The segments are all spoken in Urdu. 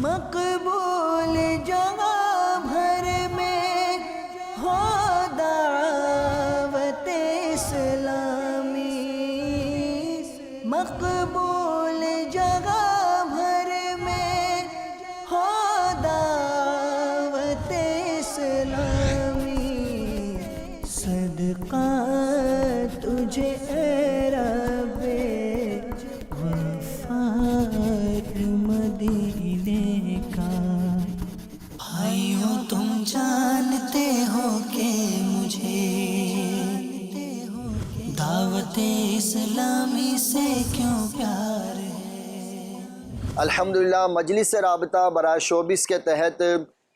مقبول جگہ بھر میں ہو دعوت اسلامی، مقبول جگہ بھر میں ہو دعوت اسلامی، صدقہ تجھے اے رب غفار مدینے کا۔ بھائیو تم جانتے ہو کہ مجھے دعوت اسلامی سے کیوں پیار ہے۔ الحمدللہ مجلس رابطہ برائے شوبز کے تحت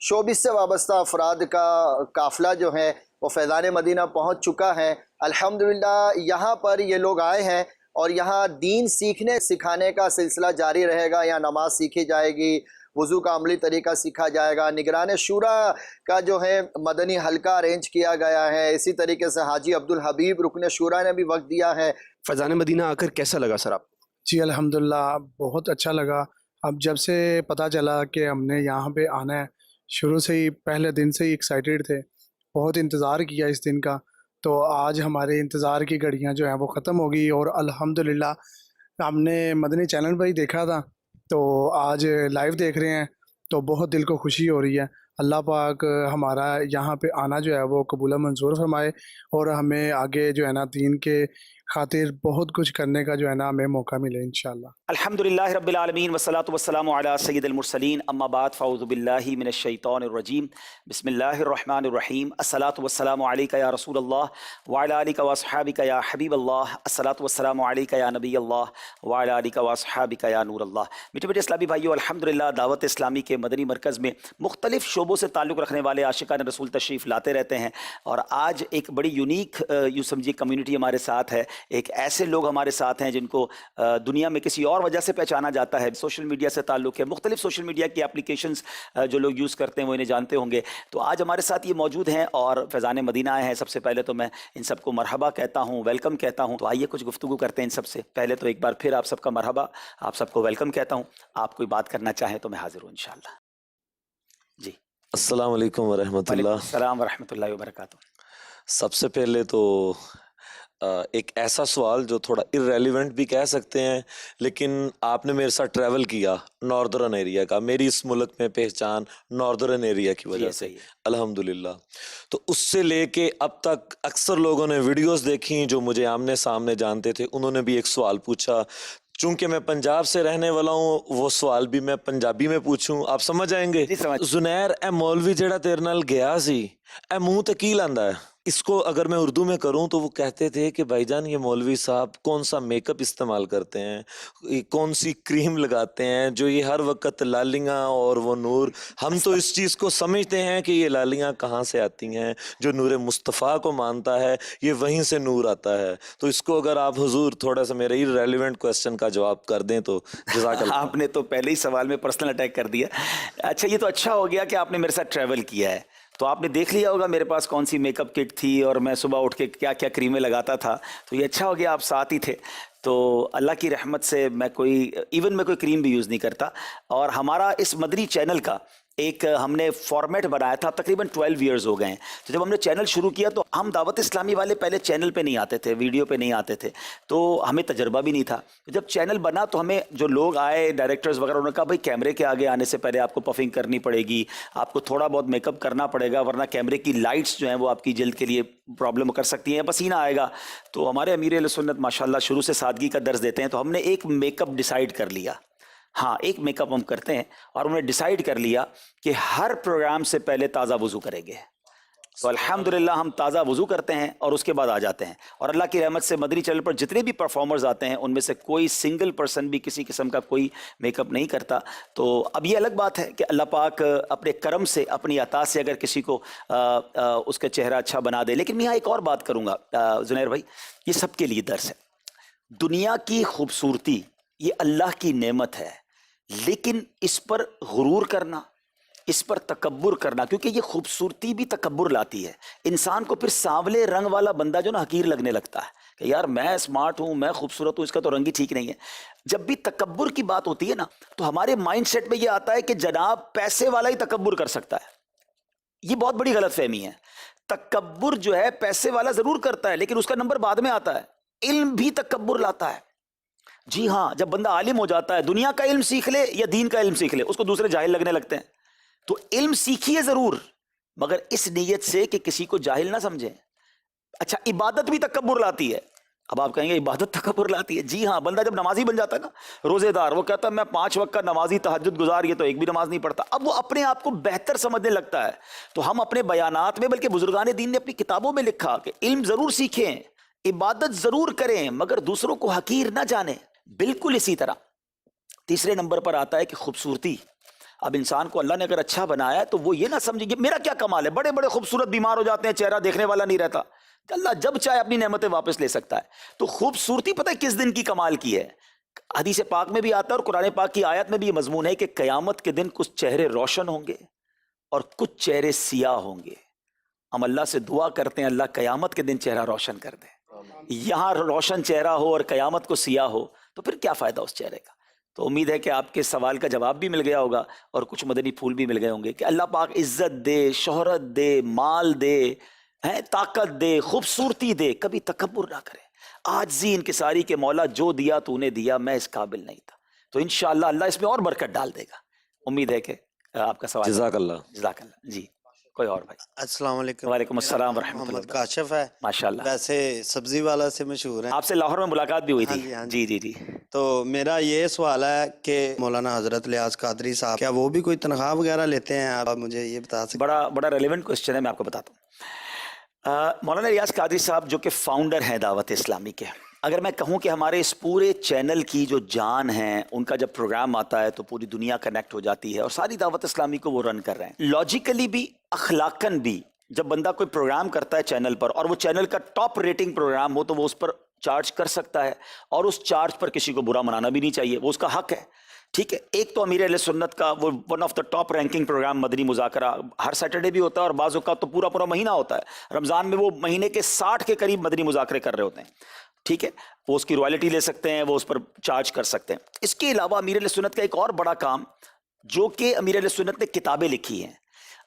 شوبز سے وابستہ افراد کا قافلہ جو ہے وہ فیضان مدینہ پہنچ چکا ہے۔ الحمدللہ یہاں پر یہ لوگ آئے ہیں اور یہاں دین سیکھنے سکھانے کا سلسلہ جاری رہے گا۔ یہاں نماز سیکھی جائے گی، وضو کا عملی طریقہ سیکھا جائے گا، نگران شورا کا جو ہے مدنی حلقہ ارینج کیا گیا ہے، اسی طریقے سے حاجی عبدالحبیب رکن شورا نے بھی وقت دیا ہے۔ فیضان مدینہ آ کر کیسا لگا سر آپ؟ جی الحمدللہ بہت اچھا لگا۔ اب جب سے پتہ چلا کہ ہم نے یہاں پہ آنا ہے، شروع سے ہی پہلے دن سے ہی ایکسائٹیڈ تھے، بہت انتظار کیا اس دن کا۔ تو آج ہمارے انتظار کی گھڑیاں جو ہیں وہ ختم ہو گئی، اور الحمدللہ ہم نے مدنی چینل پہ ہی دیکھا تھا تو آج لائیو دیکھ رہے ہیں تو بہت دل کو خوشی ہو رہی ہے۔ اللہ پاک ہمارا یہاں پہ آنا جو ہے وہ قبول منظور فرمائے، اور ہمیں آگے جو ہے نا دین کے خاطر بہت کچھ کرنے کا جو ہے نا ہمیں موقع ملے انشاءاللہ۔ الحمدللہ رب العالمین والصلاة والسلام علی سید المرسلین، اما بعد فاعوذ باللہ من الشیطان الرجیم، بسم اللہ الرحمن الرحیم، الصلاة والسلام علیک یا رسول اللہ وعلی آلک واصحابک یا حبیب اللہ، الصلاة والسلام علیک یا نبی اللہ وعلی آلک واصحابک یا نور اللہ۔ میٹھے میٹھے اسلامی بھائیو، الحمدللہ دعوت اسلامی کے مدنی مرکز میں مختلف شعبوں سے تعلق رکھنے والے عاشقان رسول تشریف لاتے رہتے ہیں، اور آج ایک بڑی یونیک یوں سمجھیے کمیونٹی ہمارے ساتھ ہے۔ ایک ایسے لوگ ہمارے ساتھ ہیں جن کو دنیا میں کسی اور وجہ سے پہچانا جاتا ہے، سوشل میڈیا سے تعلق ہے، مختلف سوشل میڈیا کی اپلیکیشنز جو لوگ یوز کرتے ہیں وہ انہیں جانتے ہوں گے۔ تو آج ہمارے ساتھ یہ موجود ہیں اور فیضان مدینہ آئے ہیں۔ سب سے پہلے تو میں ان سب کو مرحبا کہتا ہوں، ویلکم کہتا ہوں۔ تو آئیے کچھ گفتگو کرتے ہیں ان سب سے۔ پہلے تو ایک بار پھر آپ سب کا مرحبا، آپ سب کو ویلکم کہتا ہوں۔ آپ کوئی بات کرنا چاہیں تو میں حاضر ہوں انشاءاللہ۔ جی السلام علیکم ورحمۃ وعلیکم اللہ۔ السلام ورحمۃ اللہ وبرکاتہ۔ سب سے پہلے تو ایک ایسا سوال جو تھوڑا irrelevant بھی کہہ سکتے ہیں، لیکن آپ نے میرے ساتھ ٹریول کیا ناردرن ایریا کا، میری اس ملک میں پہچان ناردرن ایریا کی وجہ سے الحمدللہ۔ تو اس سے لے کے اب تک اکثر لوگوں نے ویڈیوز دیکھی جو مجھے آمنے سامنے جانتے تھے، انہوں نے بھی ایک سوال پوچھا۔ چونکہ میں پنجاب سے رہنے والا ہوں، وہ سوال بھی میں پنجابی میں پوچھوں، آپ سمجھ آئیں گے؟ زنیر اے مولوی جڑا تیرے نال گیا سی، اے منہ تے کی لاندا ہے؟ اس کو اگر میں اردو میں کروں تو وہ کہتے تھے کہ بھائی جان یہ مولوی صاحب کون سا میک اپ استعمال کرتے ہیں، کون سی کریم لگاتے ہیں جو یہ ہر وقت لالیاں اور وہ نور، ہم تو اس چیز کو سمجھتے ہیں کہ یہ لالیاں کہاں سے آتی ہیں، جو نور مصطفیٰ کو مانتا ہے یہ وہیں سے نور آتا ہے۔ تو اس کو اگر آپ حضور تھوڑا سا میرے irrelevant کوسچن کا جواب کر دیں تو جزاک اللہ۔ آپ نے تو پہلے ہی سوال میں پرسنل اٹیک کر دیا۔ اچھا یہ تو اچھا ہو گیا کہ آپ نے میرے ساتھ ٹریول کیا ہے، تو آپ نے دیکھ لیا ہوگا میرے پاس کون سی میک اپ کٹ تھی اور میں صبح اٹھ کے کیا کیا کریمیں لگاتا تھا، تو یہ اچھا ہو گیا آپ ساتھ ہی تھے۔ تو اللہ کی رحمت سے میں کوئی کریم بھی یوز نہیں کرتا، اور ہمارا اس مدنی چینل کا ایک ہم نے فارمیٹ بنایا تھا، تقریباً 12 ایئرز ہو گئے ہیں۔ تو جب ہم نے چینل شروع کیا تو ہم دعوت اسلامی والے پہلے چینل پہ نہیں آتے تھے، ویڈیو پہ نہیں آتے تھے، تو ہمیں تجربہ بھی نہیں تھا۔ جب چینل بنا تو ہمیں جو لوگ آئے ڈائریکٹرز وغیرہ، انہوں نے کہا بھائی کیمرے کے آگے آنے سے پہلے آپ کو پفنگ کرنی پڑے گی، آپ کو تھوڑا بہت میک اپ کرنا پڑے گا، ورنہ کیمرے کی لائٹس جو ہیں وہ آپ کی جلد کے لیے پرابلم کر سکتی ہیں، پسینہ آئے گا۔ تو ہمارے امیر اہل سنت ماشاءاللہ شروع سے سادگی کا درس دیتے ہیں، تو ہم نے ایک میک اپ ڈیسائیڈ کر لیا، ہاں ایک میک اپ ہم کرتے ہیں، اور ہم نے ڈیسائیڈ کر لیا کہ ہر پروگرام سے پہلے تازہ وضو کریں گے۔ تو الحمدللہ ہم تازہ وضو کرتے ہیں اور اس کے بعد آ جاتے ہیں، اور اللہ کی رحمت سے مدنی چینل پر جتنے بھی پرفارمرز آتے ہیں ان میں سے کوئی سنگل پرسن بھی کسی قسم کا کوئی میک اپ نہیں کرتا۔ تو اب یہ الگ بات ہے کہ اللہ پاک اپنے کرم سے اپنی عطا سے اگر کسی کو اس کا چہرہ اچھا بنا دے۔ لیکن میں یہاں ایک اور بات کروں گا زنیر بھائی، یہ سب کے لیے درس ہے۔ دنیا کی خوبصورتی یہ اللہ کی نعمت ہے، لیکن اس پر غرور کرنا، اس پر تکبر کرنا، کیونکہ یہ خوبصورتی بھی تکبر لاتی ہے. انسان کو پھر سانولے رنگ والا بندہ جو نا حقیر لگنے لگتا ہے کہ یار میں اسمارٹ ہوں، میں خوبصورت ہوں، اس کا تو رنگ ہی ٹھیک نہیں ہے. جب بھی تکبر کی بات ہوتی ہے نا تو ہمارے مائنڈ سیٹ میں یہ آتا ہے کہ جناب پیسے والا ہی تکبر کر سکتا ہے. یہ بہت بڑی غلط فہمی ہے. تکبر جو ہے پیسے والا ضرور کرتا ہے لیکن اس کا نمبر بعد میں آتا ہے. علم بھی تکبر لاتا ہے. جی ہاں، جب بندہ عالم ہو جاتا ہے، دنیا کا علم سیکھ لے یا دین کا علم سیکھ لے، اس کو دوسرے جاہل لگنے لگتے ہیں. تو علم سیکھیے ضرور مگر اس نیت سے کہ کسی کو جاہل نہ سمجھیں. اچھا، عبادت بھی تکبر لاتی ہے. اب آپ کہیں گے عبادت تکبر لاتی ہے؟ جی ہاں، بندہ جب نمازی بن جاتا ہے نا، روزے دار، وہ کہتا ہے میں 5 وقت کا نمازی، تہجد گزار، یہ تو ایک بھی نماز نہیں پڑھتا. اب وہ اپنے آپ کو بہتر سمجھنے لگتا ہے. تو ہم اپنے بیانات میں، بلکہ بزرگان دین نے اپنی کتابوں میں لکھا کہ علم ضرور سیکھیں، عبادت ضرور کریں مگر دوسروں کو حقیر نہ جانیں. بالکل اسی طرح تیسرے نمبر پر آتا ہے کہ خوبصورتی. اب انسان کو اللہ نے اگر اچھا بنایا ہے تو وہ یہ نہ سمجھے کہ میرا کیا کمال ہے. بڑے بڑے خوبصورت بیمار ہو جاتے ہیں، چہرہ دیکھنے والا نہیں رہتا. اللہ جب چاہے اپنی نعمتیں واپس لے سکتا ہے. تو خوبصورتی پتہ ہے کس دن کی کمال کی ہے؟ حدیث پاک میں بھی آتا ہے اور قرآن پاک کی آیت میں بھی یہ مضمون ہے کہ قیامت کے دن کچھ چہرے روشن ہوں گے اور کچھ چہرے سیاہ ہوں گے. ہم اللہ سے دعا کرتے ہیں اللہ قیامت کے دن چہرہ روشن کر دے. یہاں روشن چہرہ ہو اور قیامت کو سیاہ ہو تو پھر کیا فائدہ اس چہرے کا؟ تو امید ہے کہ آپ کے سوال کا جواب بھی مل گیا ہوگا اور کچھ مدنی پھول بھی مل گئے ہوں گے کہ اللہ پاک عزت دے، شہرت دے، مال دے، طاقت دے، خوبصورتی دے، کبھی تکبر نہ کرے. عاجزی انکساری کے مولا جو دیا تو نے دیا، میں اس قابل نہیں تھا. تو انشاءاللہ اللہ اس میں اور برکت ڈال دے گا. امید ہے کہ آپ کا سوال. جزاک اللہ. جزاک اللہ. جی کوئی اور بھائی؟ السلام علیکم. وعلیکم السلام ورحمۃ اللہ. محمد کاشف ہے. ماشاءاللہ. ویسے سبزی والا سے مشہور ہیں. آپ سے لاہور میں ملاقات بھی ہوئی ہاں تھی. جی، ہاں جی جی جی. تو میرا یہ سوال ہے کہ مولانا حضرت لیاز قادری صاحب کیا وہ بھی کوئی تنخواہ وغیرہ لیتے ہیں؟ آپ مجھے یہ بتا سکتے بڑا ریلیونٹ کوشچن ہے، میں آپ کو بتاتا ہوں. مولانا ریاض قادری صاحب جو کہ فاؤنڈر ہیں دعوت اسلامی کے، اگر میں کہوں کہ ہمارے اس پورے چینل کی جو جان ہیں، ان کا جب پروگرام آتا ہے تو پوری دنیا کنیکٹ ہو جاتی ہے اور ساری دعوت اسلامی کو وہ رن کر رہے ہیں. لاجیکلی بھی، اخلاقاً بھی، جب بندہ کوئی پروگرام کرتا ہے چینل پر اور وہ چینل کا ٹاپ ریٹنگ پروگرام ہو تو وہ اس پر چارج کر سکتا ہے اور اس چارج پر کسی کو برا منانا بھی نہیں چاہیے، وہ اس کا حق ہے. ٹھیک ہے. ایک تو امیر اہل سنت کا وہ one of the top ranking program Madani Muzakra Hare Saturday بھی ہوتا ہے اور بعض اوقات تو پورا مہینہ ہوتا ہے. رمضان میں وہ مہینے کے 60 کے قریب مدنی مذاکرے کر رہے ہوتے ہیں. ٹھیک ہے. وہ اس کی رائلٹی لے سکتے ہیں، وہ اس پر چارج کر سکتے ہیں. اس کے علاوہ امیر اہل سنت کا ایک اور بڑا کام جو کہ امیر اہل سنت نے کتابیں لکھی ہیں.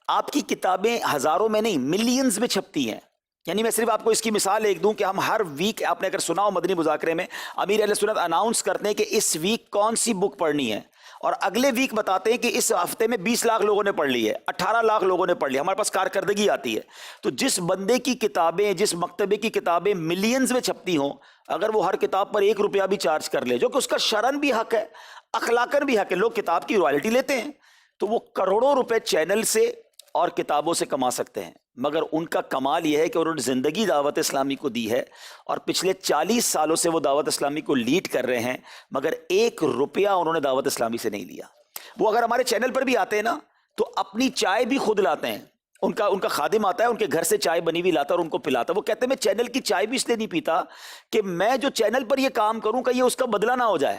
آپ کی کتابیں ہزاروں میں نہیں، ملینز میں چھپتی ہیں. یعنی میں صرف آپ کو اس کی مثال ایک دوں کہ ہم ہر ویک، آپ نے اگر سنا ہو مدنی مذاکرے میں، امیر اہل سنت اناؤنس کرتے ہیں کہ اس ویک کون سی بک پڑھنی ہے اور اگلے ویک بتاتے ہیں کہ اس ہفتے میں 20 لاکھ لوگوں نے پڑھ لی ہے، 18 لاکھ لوگوں نے پڑھ لی. ہمارے پاس کارکردگی آتی ہے. تو جس بندے کی کتابیں، جس مکتبے کی کتابیں ملینز میں چھپتی ہوں، اگر وہ ہر کتاب پر 1 روپیہ بھی چارج کر لے، جو کہ اس کا شرعاً بھی حق ہے، اخلاقاً بھی حق ہے، لوگ کتاب کی رائلٹی لیتے ہیں، تو وہ کروڑوں روپے چینل سے اور کتابوں سے کما سکتے ہیں. مگر ان کا کمال یہ ہے کہ انہوں نے زندگی دعوت اسلامی کو دی ہے اور پچھلے 40 سالوں سے وہ دعوت اسلامی کو لیڈ کر رہے ہیں، مگر 1 روپیہ انہوں نے دعوت اسلامی سے نہیں لیا. وہ اگر ہمارے چینل پر بھی آتے ہیں نا تو اپنی چائے بھی خود لاتے ہیں. ان کا خادم آتا ہے، ان کے گھر سے چائے بنی ہوئی لاتا ہے اور ان کو پلاتا ہے. وہ کہتے ہیں میں چینل کی چائے بھی اس لیے نہیں پیتا کہ میں جو چینل پر یہ کام کروں کہ یہ اس کا بدلہ نہ ہو جائے.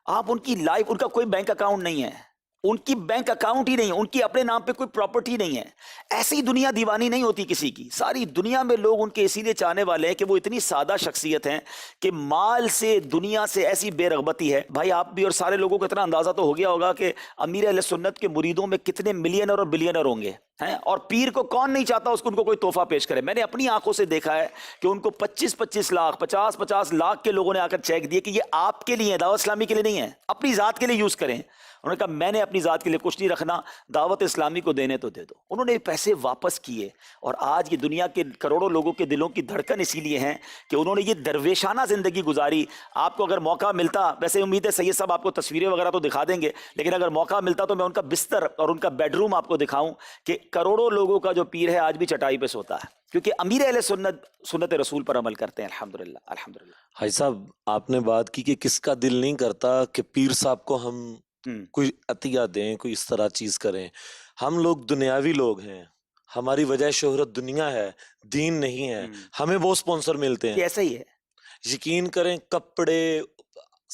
آپ ان کی لائف، ان کا کوئی بینک اکاؤنٹ نہیں ہے، ان کی بینک اکاؤنٹ ہی نہیں ہے، ان کی اپنے نام پہ کوئی پراپرٹی نہیں ہے. ایسی دنیا دیوانی نہیں ہوتی کسی کی. ساری دنیا میں لوگ ان کے اسی لیے چاہنے والے ہیں کہ وہ اتنی سادہ شخصیت ہیں کہ مال سے، دنیا سے ایسی بے رغبتی ہے. بھائی آپ بھی اور سارے لوگوں کو اتنا اندازہ تو ہو گیا ہوگا کہ امیر اہل سنت کے مریدوں میں کتنے ملینر اور بلینر ہوں گے ہیں. اور پیر کو کون نہیں چاہتا اس کو ان کو کوئی تحفہ پیش کرے. میں نے اپنی آنکھوں سے دیکھا ہے کہ ان کو 25 لاکھ 50 لاکھ کے لوگوں نے آ کر چیک دیے کہ یہ آپ کے لیے، دعوت اسلامی کے لیے نہیں ہے، اپنی ذات کے لیے یوز کریں. انہوں نے کہا میں نے اپنی ذات کے لیے کچھ نہیں رکھنا، دعوت اسلامی کو دینے تو دے دو. انہوں نے پیسے واپس کیے اور آج یہ دنیا کے کروڑوں لوگوں کے دلوں کی دھڑکن اسی لیے ہیں کہ انہوں نے یہ درویشانہ زندگی گزاری. آپ کو اگر موقع ملتا، ویسے امید ہے سید صاحب آپ کو تصویریں وغیرہ تو دکھا دیں گے، لیکن اگر موقع ملتا تو میں ان کا بستر اور ان کا بیڈ روم آپ کو دکھاؤں کہ کروڑوں لوگوں کا جو پیر ہے آج بھی چٹائی پہ سوتا ہے، کیونکہ امیر اہل سنت رسول پر عمل کرتے ہیں. الحمدللہ الحمدللہ. بھائی صاحب آپ نے بات کی کہ کس کا دل نہیں کرتا کہ پیر صاحب کو ہم کوئی عطیہ دیں، کوئی اس طرح چیز کریں. ہم لوگ دنیاوی لوگ ہیں، ہماری وجہ شہرت دنیا ہے، دین نہیں ہے. ہمیں وہ سپانسر ملتے ہیں. ایسا ہی ہے. یقین کریں کپڑے،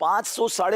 500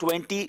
20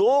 2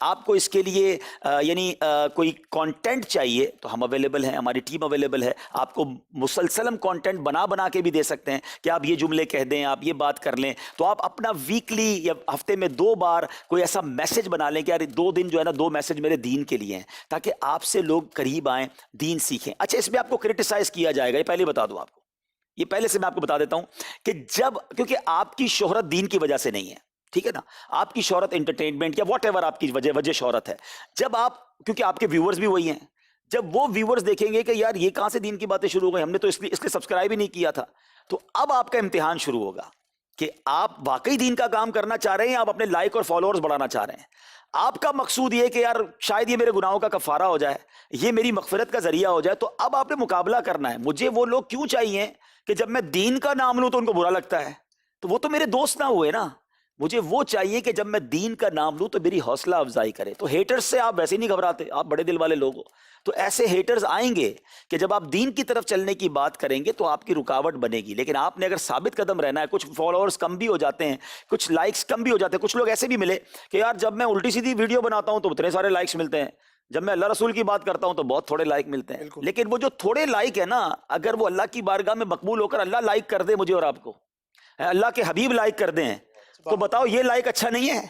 آپ کو اس کے لیے یعنی کوئی کانٹینٹ چاہیے تو ہم اویلیبل ہیں, ہماری ٹیم اویلیبل ہے. آپ کو مسلسل ہم کانٹینٹ بنا کے بھی دے سکتے ہیں کہ آپ یہ جملے کہہ دیں, آپ یہ بات کر لیں. تو آپ اپنا ویکلی یا ہفتے میں 2 بار کوئی ایسا میسج بنا لیں کہ یار 2 دن جو ہے نا 2 میسج میرے دین کے لیے ہیں, تاکہ آپ سے لوگ قریب آئیں, دین سیکھیں. اچھا, اس میں آپ کو کرٹیسائز کیا جائے گا, یہ پہلے بتا دوں آپ کو, یہ پہلے سے میں آپ کو بتا دیتا ہوں کہ جب, کیونکہ آپ کی شہرت دین کی وجہ سے نہیں ہے, ٹھیک ہے نا, آپ کی شہرت انٹرٹینمنٹ یا واٹ ایور آپ کی وجہ شہرت ہے. جب آپ, کیونکہ آپ کے ویورز بھی وہی ہیں, جب وہ ویورز دیکھیں گے کہ یار یہ کہاں سے دین کی باتیں شروع ہو گئی, ہم نے تو اس لیے سبسکرائب ہی نہیں کیا تھا, تو اب آپ کا امتحان شروع ہوگا کہ آپ واقعی دین کا کام کرنا چاہ رہے ہیں, آپ اپنے لائک اور فالوورز بڑھانا چاہ رہے ہیں. آپ کا مقصود یہ کہ یار شاید یہ میرے گناہوں کا کفارہ ہو جائے, یہ میری مغفرت کا ذریعہ ہو جائے. تو اب آپ نے مقابلہ کرنا ہے. مجھے وہ لوگ کیوں چاہیے کہ جب میں دین کا نام لوں تو ان کو برا لگتا ہے, تو وہ تو میرے دوست نہ ہوئے نا. مجھے وہ چاہیے کہ جب میں دین کا نام لوں تو میری حوصلہ افزائی کرے. تو ہیٹرز سے آپ ویسے نہیں گھبراتے, آپ بڑے دل والے لوگ ہو. تو ایسے ہیٹرز آئیں گے کہ جب آپ دین کی طرف چلنے کی بات کریں گے تو آپ کی رکاوٹ بنے گی. لیکن آپ نے اگر ثابت قدم رہنا ہے, کچھ فالوورز کم بھی ہو جاتے ہیں, کچھ لائکس کم بھی ہو جاتے ہیں. کچھ لوگ ایسے بھی ملے کہ یار جب میں الٹی سیدھی ویڈیو بناتا ہوں تو اتنے سارے لائکس ملتے ہیں, جب میں اللہ رسول کی بات کرتا ہوں تو بہت تھوڑے لائک ملتے ہیں. لیکن وہ جو تھوڑے لائک ہے نا, اگر وہ اللہ کی بارگاہ میں مقبول ہو کر اللہ لائک کر دے مجھے اور آپ کو, اللہ کے حبیب لائک کر دیں, تو بتاؤ یہ لائک اچھا نہیں ہے؟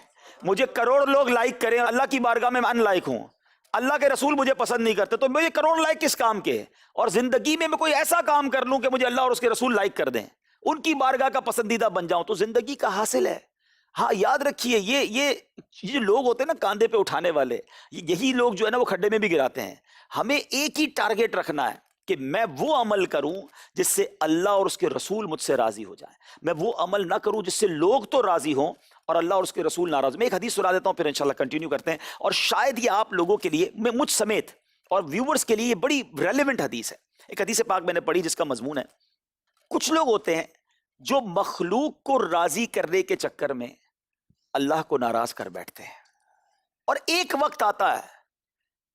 مجھے کروڑ لوگ لائک کریں, اللہ کی بارگاہ میں ان لائک ہوں, اللہ کے رسول مجھے پسند نہیں کرتے, تو مجھے کروڑ لائک کس کام کے؟ اور زندگی میں کوئی ایسا کام کر لوں کہ مجھے اللہ اور اس کے رسول لائک کر دیں, ان کی بارگاہ کا پسندیدہ بن جاؤں, تو زندگی کا حاصل ہے. ہاں یاد رکھیے, یہ لوگ ہوتے ہیں نا کاندھے پہ اٹھانے والے, یہی لوگ جو ہے نا وہ کھڈے میں بھی گراتے ہیں. ہمیں ایک ہی ٹارگیٹ رکھنا ہے کہ میں وہ عمل کروں جس سے اللہ اور اس کے رسول مجھ سے راضی ہو جائیں. میں وہ عمل نہ کروں جس سے لوگ تو راضی ہوں اور اللہ اور اس کے رسول ناراض. میں ایک حدیث سنا دیتا ہوں, پھر انشاءاللہ کنٹینیو کرتے ہیں. اور شاید یہ آپ لوگوں کے لیے, مجھ سمیت اور ویورز کے لیے یہ بڑی ریلیونٹ حدیث ہے. ایک حدیث پاک میں نے پڑھی جس کا مضمون ہے, کچھ لوگ ہوتے ہیں جو مخلوق کو راضی کرنے کے چکر میں اللہ کو ناراض کر بیٹھتے ہیں, اور ایک وقت آتا ہے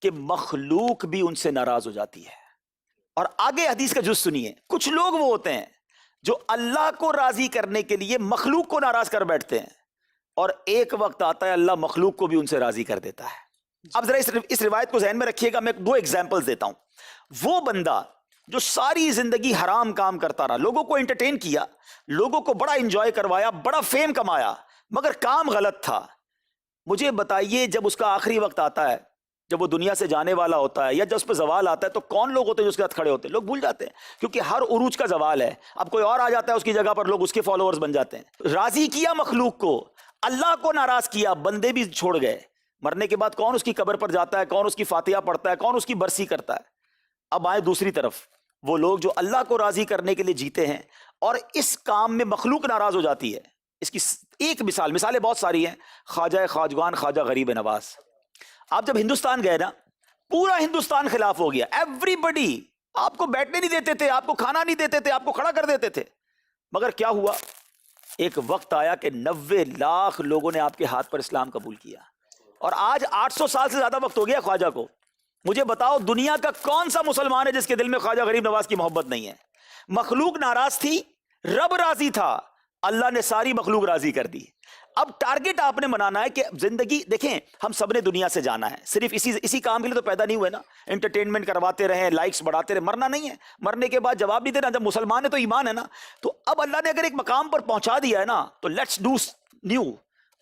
کہ مخلوق بھی ان سے ناراض ہو جاتی ہے. اور آگے حدیث کا جز سنیے. کچھ لوگ وہ ہوتے ہیں جو اللہ کو راضی کرنے کے لیے مخلوق کو ناراض کر بیٹھتے ہیں, اور ایک وقت آتا ہے اللہ مخلوق کو بھی ان سے راضی کر دیتا ہے. اب ذرا اس روایت کو ذہن میں رکھیے گا. میں 2 ایگزامپلز دیتا ہوں. وہ بندہ جو ساری زندگی حرام کام کرتا رہا, لوگوں کو انٹرٹین کیا, لوگوں کو بڑا انجوائے کروایا, بڑا فیم کمایا, مگر کام غلط تھا. مجھے بتائیے جب اس کا آخری وقت آتا ہے, جب وہ دنیا سے جانے والا ہوتا ہے یا جب اس پہ زوال آتا ہے, تو کون لوگ ہوتے ہیں جو اس کے ساتھ کھڑے ہوتے ہیں؟ لوگ بھول جاتے ہیں, کیونکہ ہر عروج کا زوال ہے. اب کوئی اور آ جاتا ہے اس کی جگہ پر, لوگ اس کے فالوورز بن جاتے ہیں. راضی کیا مخلوق کو, اللہ کو ناراض کیا, بندے بھی چھوڑ گئے. مرنے کے بعد کون اس کی قبر پر جاتا ہے, کون اس کی فاتحہ پڑھتا ہے, کون اس کی برسی کرتا ہے؟ اب آئے دوسری طرف, وہ لوگ جو اللہ کو راضی کرنے کے لیے جیتے ہیں اور اس کام میں مخلوق ناراض ہو جاتی ہے. اس کی ایک مثالیں بہت ساری ہیں. خواجہ خواجگان خواجہ غریب نواز, آپ جب ہندوستان گئے نا, پورا ہندوستان خلاف ہو گیا. ایوری بڈی, آپ کو بیٹھنے نہیں دیتے تھے, آپ کو کھانا نہیں دیتے تھے, آپ کو کھڑا کر دیتے تھے. مگر کیا ہوا, ایک وقت آیا کہ 90 لاکھ لوگوں نے آپ کے ہاتھ پر اسلام قبول کیا. اور آج 800 سال سے زیادہ وقت ہو گیا خواجہ کو. مجھے بتاؤ دنیا کا کون سا مسلمان ہے جس کے دل میں خواجہ غریب نواز کی محبت نہیں ہے؟ مخلوق ناراض تھی, رب راضی تھا, اللہ نے ساری مخلوق راضی کر دی. اب ٹارگٹ آپ نے بنانا ہے کہ زندگی دیکھیں, ہم سب نے دنیا سے جانا ہے, صرف اسی کام کے لیے تو پیدا نہیں ہوئے نا. انٹرٹینمنٹ کرواتے رہیں, لائکس بڑھاتے رہیں, مرنا نہیں ہے. مرنے کے بعد جواب نہیں دینا. جب مسلمان ہے تو ایمان ہے نا. تو اب اللہ نے اگر ایک مقام پر پہنچا دیا ہے نا, تو لیٹس ڈو نیو.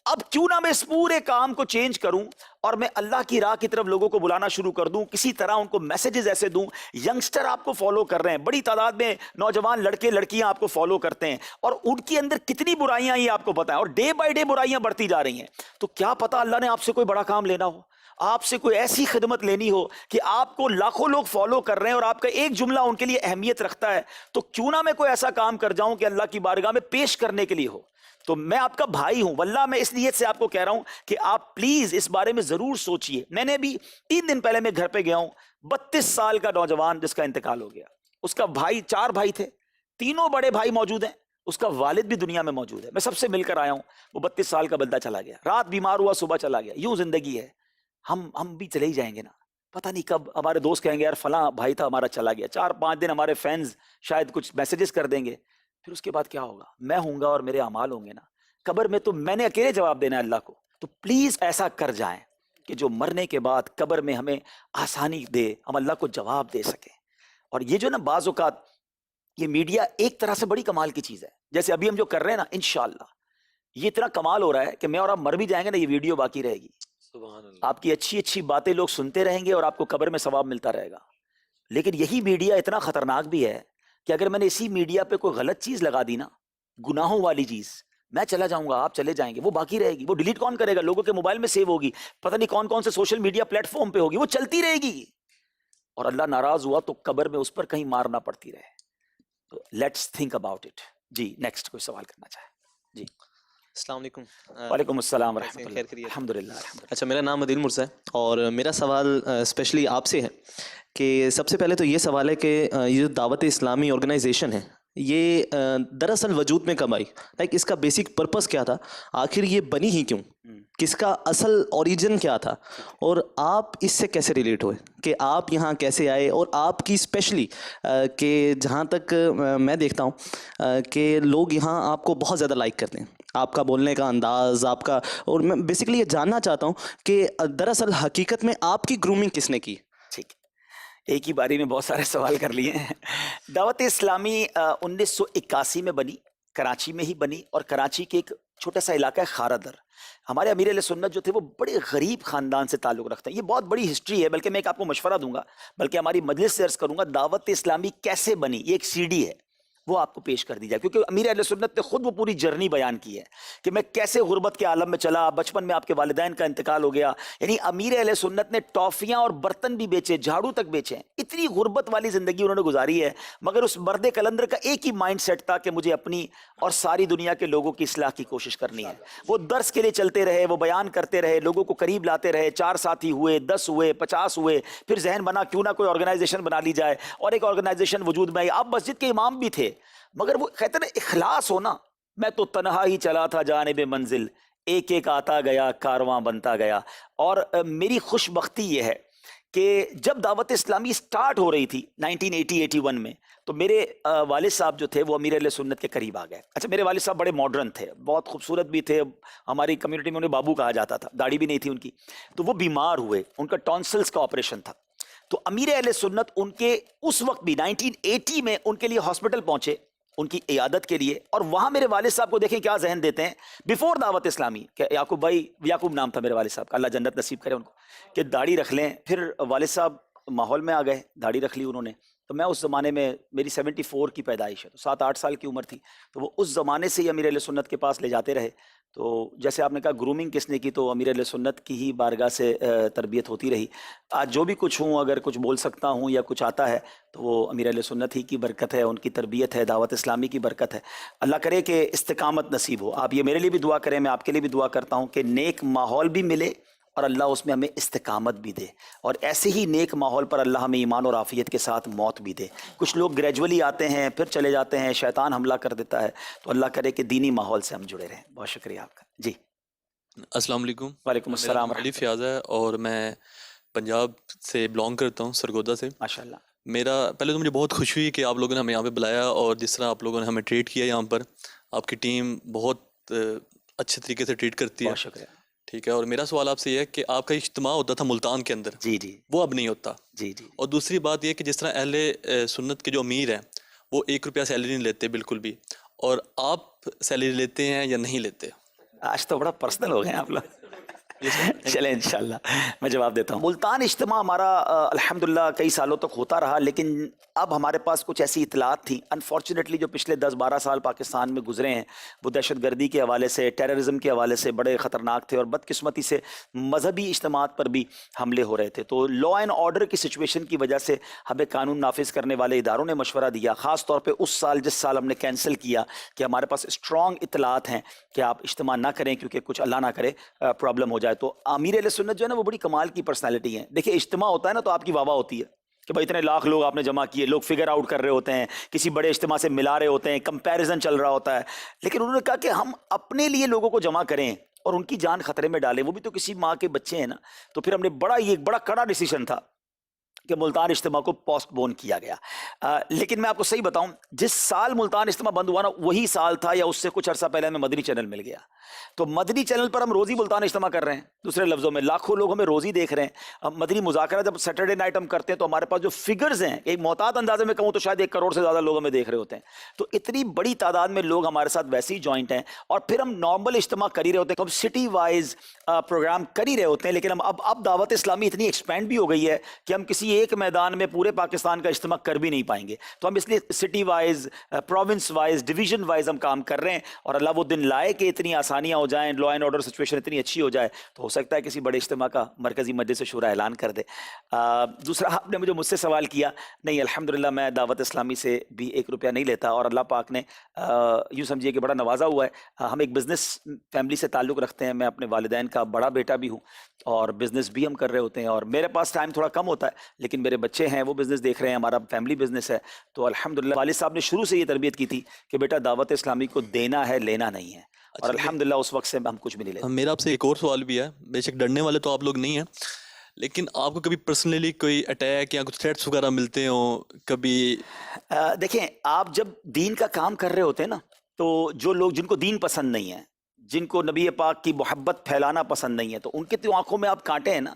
اب کیوں نہ میں اس پورے کام کو چینج کروں اور میں اللہ کی راہ کی طرف لوگوں کو بلانا شروع کر دوں, کسی طرح ان کو میسیجز ایسے دوں. ینگسٹر آپ کو فالو کر رہے ہیں, بڑی تعداد میں نوجوان لڑکے لڑکیاں آپ کو فالو کرتے ہیں, اور ان کے اندر کتنی برائیاں یہ آپ کو پتہ ہے, اور ڈے بائی ڈے برائیاں بڑھتی جا رہی ہیں. تو کیا پتا اللہ نے آپ سے کوئی بڑا کام لینا ہو, آپ سے کوئی ایسی خدمت لینی ہو کہ آپ کو لاکھوں لوگ فالو کر رہے ہیں اور آپ کا ایک جملہ ان کے لیے اہمیت رکھتا ہے. تو کیوں نہ میں کوئی ایسا کام کر جاؤں کہ اللہ کی بارگاہ میں پیش کرنے کے لیے ہو. تو میں آپ کا بھائی ہوں, واللہ میں اس نیت سے آپ کو کہہ رہا ہوں کہ آپ پلیز اس بارے میں ضرور سوچئے. میں نے بھی 3 دن پہلے میں گھر پہ گیا ہوں, 32 سال کا نوجوان جس کا انتقال ہو گیا. اس کا بھائی, 4 بھائی تھے, تینوں بڑے بھائی موجود ہیں, اس کا والد بھی دنیا میں موجود ہے. میں سب سے مل کر آیا ہوں. وہ 32 سال کا بندہ چلا گیا, رات بیمار ہوا, صبح چلا گیا. یوں زندگی ہے. ہم بھی چلے ہی جائیں گے نا, پتہ نہیں کب ہمارے دوست کہیں گے یار فلاں بھائی تھا ہمارا چلا گیا. 4-5 دن ہمارے فینز شاید کچھ میسیجز کر دیں گے, پھر اس کے بعد کیا ہوگا؟ میں ہوں گا اور میرے اعمال ہوں گے نا. قبر میں تو میں نے اکیلے جواب دینا ہے اللہ کو. تو پلیز ایسا کر جائیں. کہ جو مرنے کے بعد قبر میں ہمیں آسانی دے, ہم اللہ کو جواب دے سکیں. اور یہ جو نا بعض اوقات یہ میڈیا ایک طرح سے بڑی کمال کی چیز ہے. جیسے ابھی ہم جو کر رہے ہیں نا, انشاءاللہ یہ اتنا کمال ہو رہا ہے کہ میں اور آپ مر بھی جائیں گے نا, یہ ویڈیو باقی رہے گی. سبحان اللہ. آپ کی اچھی اچھی باتیں لوگ سنتے رہیں گے اور آپ کو قبر میں ثواب ملتا رہے گا. لیکن یہی میڈیا اتنا خطرناک بھی ہے کہ اگر میں نے اسی میڈیا پہ کوئی غلط چیز لگا دی نا, گناہوں والی چیز, میں چلا جاؤں گا, آپ چلے جائیں گے, وہ باقی رہے گی. وہ ڈیلیٹ کون کرے گا؟ لوگوں کے موبائل میں سیو ہوگی, پتہ نہیں کون کون سے سوشل میڈیا پلیٹ فارم پہ ہوگی, وہ چلتی رہے گی. اور اللہ ناراض ہوا تو قبر میں اس پر کہیں مارنا پڑتی رہے. تو لیٹس تھنک اباؤٹ اٹ. جی نیکسٹ کوئی سوال کرنا چاہے؟ جی السلام علیکم. وعلیکم السلام ورحمۃ خیر اللہ. خیریت. الحمد للہ. اچھا, میرا نام عدیل مرزا ہے اور میرا سوال اسپیشلی آپ سے ہے کہ سب سے پہلے تو یہ سوال ہے کہ یہ جو دعوت اسلامی آرگنائزیشن ہے یہ دراصل وجود میں کب آئی؟ لائک اس کا بیسک پرپس کیا تھا؟ آخر یہ بنی ہی کیوں؟ کس کا اصل اوریجن کیا تھا؟ اور آپ اس سے کیسے ریلیٹ ہوئے کہ آپ یہاں کیسے آئے؟ اور آپ کی اسپیشلی کہ جہاں تک میں دیکھتا ہوں کہ لوگ یہاں آپ کو بہت زیادہ لائک کرتے ہیں, آپ کا بولنے کا انداز, آپ کا, اور میں بیسکلی یہ جاننا چاہتا ہوں کہ دراصل حقیقت میں آپ کی گرومنگ کس نے کی؟ ٹھیک, ایک ہی باری میں بہت سارے سوال کر لیے ہیں. دعوت اسلامی 1981 میں بنی, کراچی میں ہی بنی, اور کراچی کے ایک چھوٹا سا علاقہ ہے خاردر. ہمارے امیر اہل سنت جو تھے وہ بڑے غریب خاندان سے تعلق رکھتے ہیں. یہ بہت بڑی ہسٹری ہے, بلکہ میں ایک آپ کو مشورہ دوں گا, بلکہ ہماری مجلس سے عرض کروں گا دعوت اسلامی کیسے بنی, یہ ایک سی ڈی ہے, وہ آپ کو پیش کر دی جائے, کیونکہ امیر اہل سنت نے خود وہ پوری جرنی بیان کی ہے کہ میں کیسے غربت کے عالم میں چلا, بچپن میں آپ کے والدین کا انتقال ہو گیا. یعنی امیر اہل سنت نے ٹافیاں اور برتن بھی بیچے, جھاڑو تک بیچے. اتنی غربت والی زندگی انہوں نے گزاری ہے, مگر اس مرد کلندر کا ایک ہی مائنڈ سیٹ تھا کہ مجھے اپنی اور ساری دنیا کے لوگوں کی اصلاح کی کوشش کرنی ہے. وہ درس کے لیے چلتے رہے, وہ بیان کرتے رہے, لوگوں کو قریب لاتے رہے. 4 ساتھی ہوئے, 10 ہوئے, 50 ہوئے, پھر ذہن بنا کیوں نہ کوئی آرگنائزیشن بنا لی جائے, اور ایک آرگنائزیشن وجود میں آئی. آپ مسجد کے امام بھی تھے, مگر وہ کہتے ہیں اخلاص ہونا. میں تو تنہا ہی چلا تھا جانب منزل, ایک ایک آتا گیا کارواں بنتا گیا. اور میری خوش بختی یہ ہے کہ جب دعوت اسلامی سٹارٹ ہو رہی تھی 1980-81 میں, تو میرے والد صاحب جو تھے وہ امیر اہل سنت کے قریب آ گئے. اچھا, میرے والد صاحب بڑے ماڈرن تھے, بہت خوبصورت بھی تھے, ہماری کمیونٹی میں انہیں بابو کہا جاتا تھا, داڑھی بھی نہیں تھی ان کی. تو وہ بیمار ہوئے, ان کا ٹونسلز کا آپریشن تھا. تو امیر اہل سنت ان کے اس وقت بھی 1980 میں ان کے لیے ہاسپٹل پہنچے ان کی عیادت کے لیے. اور وہاں میرے والد صاحب کو دیکھیں کیا ذہن دیتے ہیں بیفور دعوت اسلامی, کہ یعقوب بھائی, یعقوب نام تھا میرے والد صاحب کا, اللہ جنت نصیب کرے ان کو, کہ داڑھی رکھ لیں. پھر والد صاحب ماحول میں آ گئے, داڑھی رکھ لی انہوں نے. تو میں اس زمانے میں, میری 74 کی پیدائش ہے, تو 7-8 سال کی عمر تھی. تو وہ اس زمانے سے ہی امیر اہل سنت کے پاس لے جاتے رہے. تو جیسے آپ نے کہا گرومنگ کس نے کی, تو امیر اہل سنت کی ہی بارگاہ سے تربیت ہوتی رہی. آج جو بھی کچھ ہوں, اگر کچھ بول سکتا ہوں یا کچھ آتا ہے, تو وہ امیر اہل سنت ہی کی برکت ہے, ان کی تربیت ہے, دعوت اسلامی کی برکت ہے. اللہ کرے کہ استقامت نصیب ہو. آپ یہ میرے لیے بھی دعا کریں, میں آپ کے لیے بھی دعا کرتا ہوں کہ نیک ماحول بھی ملے اور اللہ اس میں ہمیں استقامت بھی دے, اور ایسے ہی نیک ماحول پر اللہ ہمیں ایمان اور عافیت کے ساتھ موت بھی دے. کچھ لوگ گریجولی آتے ہیں پھر چلے جاتے ہیں, شیطان حملہ کر دیتا ہے, تو اللہ کرے کہ دینی ماحول سے ہم جڑے رہیں. بہت شکریہ آپ کا. جی السلام علیکم. وعلیکم السلام. علی فیاض ہے اور میں پنجاب سے بلانگ کرتا ہوں, سرگودا سے. ماشاء اللہ. میرا پہلے تو مجھے بہت خوشی ہوئی کہ آپ لوگوں نے ہمیں یہاں پہ بلایا, اور جس طرح آپ لوگوں نے ہمیں ٹریٹ کیا یہاں پر, آپ کی ٹیم بہت اچھے طریقے سے ٹریٹ کرتی ہے. بہت شکریہ. ٹھیک ہے, اور میرا سوال آپ سے یہ ہے کہ آپ کا اجتماع ہوتا تھا ملتان کے اندر, جی جی, وہ اب نہیں ہوتا. جی جی. اور دوسری بات یہ کہ جس طرح اہل سنت کے جو امیر ہیں وہ 1 روپیہ سیلری نہیں لیتے بالکل بھی, اور آپ سیلری لیتے ہیں یا نہیں لیتے؟ آج تو بڑا پرسنل ہو گئے ہیں آپ لوگ. چلیں انشاءاللہ میں جواب دیتا ہوں. ملتان اجتماع ہمارا الحمدللہ کئی سالوں تک ہوتا رہا, لیکن اب ہمارے پاس کچھ ایسی اطلاعات تھیں انفارچونیٹلی جو پچھلے 10-12 سال پاکستان میں گزرے ہیں, وہ دہشت گردی کے حوالے سے, ٹیررزم کے حوالے سے بڑے خطرناک تھے, اور بدقسمتی سے مذہبی اجتماعات پر بھی حملے ہو رہے تھے. تو لا اینڈ آرڈر کی سچویشن کی وجہ سے ہمیں قانون نافذ کرنے والے اداروں نے مشورہ دیا, خاص طور پہ اس سال جس سال ہم نے کینسل کیا, کہ ہمارے پاس اسٹرانگ اطلاعات ہیں کہ آپ اجتماع نہ کریں کیونکہ کچھ اللہ نہ کرے پرابلم ہو جائے. تو امیر اہل سنت جو ہے نا وہ بڑی کمال کی پرسنالٹی ہے. دیکھیں اجتماع ہوتا ہے نا تو آپ کی واہ واہ ہوتی ہے کہ بھائی اتنے لاکھ لوگ آپ نے جمع کیے, لوگ فگر آؤٹ کر رہے ہوتے ہیں, کسی بڑے اجتماع سے ملا رہے ہوتے ہیں, کمپیریزن چل رہا ہوتا ہے. لیکن انہوں نے کہا کہ ہم اپنے لیے لوگوں کو جمع کریں اور ان کی جان خطرے میں ڈالیں, وہ بھی تو کسی ماں کے بچے ہیں نا. تو پھر ہم نے یہ ایک بڑا کڑا ڈیسیشن تھا کہ ملتان اجتماع کو پوسٹ پون کیا گیا. لیکن میں آپ کو صحیح بتاؤں, جس سال ملتان اجتماع بند ہوا نا وہی سال تھا یا اس سے کچھ عرصہ پہلے ہمیں مدنی چینل مل گیا. تو مدنی چینل پر ہم روزی ملتان اجتماع کر رہے ہیں, دوسرے لفظوں میں لاکھوں لوگ ہمیں روزی دیکھ رہے ہیں. مدنی مذاکرہ جب سیٹرڈے نائٹ ہم کرتے ہیں تو ہمارے پاس جو فگرز ہیں, ایک محتاط اندازے میں کہوں تو شاید 1 کروڑ سے زیادہ لوگ ہمیں دیکھ رہے ہوتے ہیں. تو اتنی بڑی تعداد میں لوگ ہمارے ساتھ ویسے ہی جوائنٹ ہیں, اور پھر ہم نارمل اجتماع کر ہی رہے ہوتے ہیں, ہم سٹی وائز پروگرام کر ہی رہے ہوتے ہیں. لیکن ہم اب دعوت اسلامی اتنی ایکسپینڈ بھی ہو گئی ہے کہ ہم کسی ایک میدان میں پورے پاکستان کا اجتماع کر بھی نہیں پائیں گے. تو ہم اس لیے city wise, province wise, division wise ہم کام کر رہے ہیں, اور اللہ وہ دن لائے کہ اتنی آسانیاں ہو جائیں, لا اینڈ آرڈر سچویشن اتنی اچھی ہو جائے, تو ہو سکتا ہے کسی بڑے اجتماع کا مرکزی مجلس شورا اعلان کر دے. دوسرا آپ نے مجھ سے سوال کیا, نہیں الحمدللہ میں دعوت اسلامی سے بھی 1 روپیہ نہیں لیتا, اور اللہ پاک نے یوں سمجھیے کہ بڑا نوازا ہوا ہے. ہم ایک بزنس فیملی سے تعلق رکھتے ہیں, میں اپنے والدین کا بڑا بیٹا بھی ہوں, اور بزنس بھی ہم کر رہے ہوتے ہیں, اور میرے پاس ٹائم تھوڑا کم ہوتا ہے, لیکن میرے بچے ہیں وہ بزنس دیکھ رہے ہیں, ہمارا فیملی بزنس ہے. تو الحمدللہ والد صاحب نے شروع سے یہ تربیت کی تھی کہ بیٹا دعوت اسلامی کو دینا ہے, لینا نہیں ہے, اور الحمدللہ اس وقت سے ہم کچھ بھی نہیں لیتے. میرا آپ سے ایک اور سوال بھی ہے, بے شک ڈرنے والے تو آپ لوگ نہیں ہیں, لیکن آپ کو کبھی پرسنلی کوئی اٹیک یا کچھ تھریٹس وغیرہ ملتے ہوں کبھی؟ دیکھیں, آپ جب دین کا کام کر رہے ہوتے ہیں نا, تو جو لوگ جن کو دین پسند نہیں ہے, جن کو نبی پاک کی محبت پھیلانا پسند نہیں ہے, تو ان کے تو آنکھوں میں آپ کانٹے ہیں نا.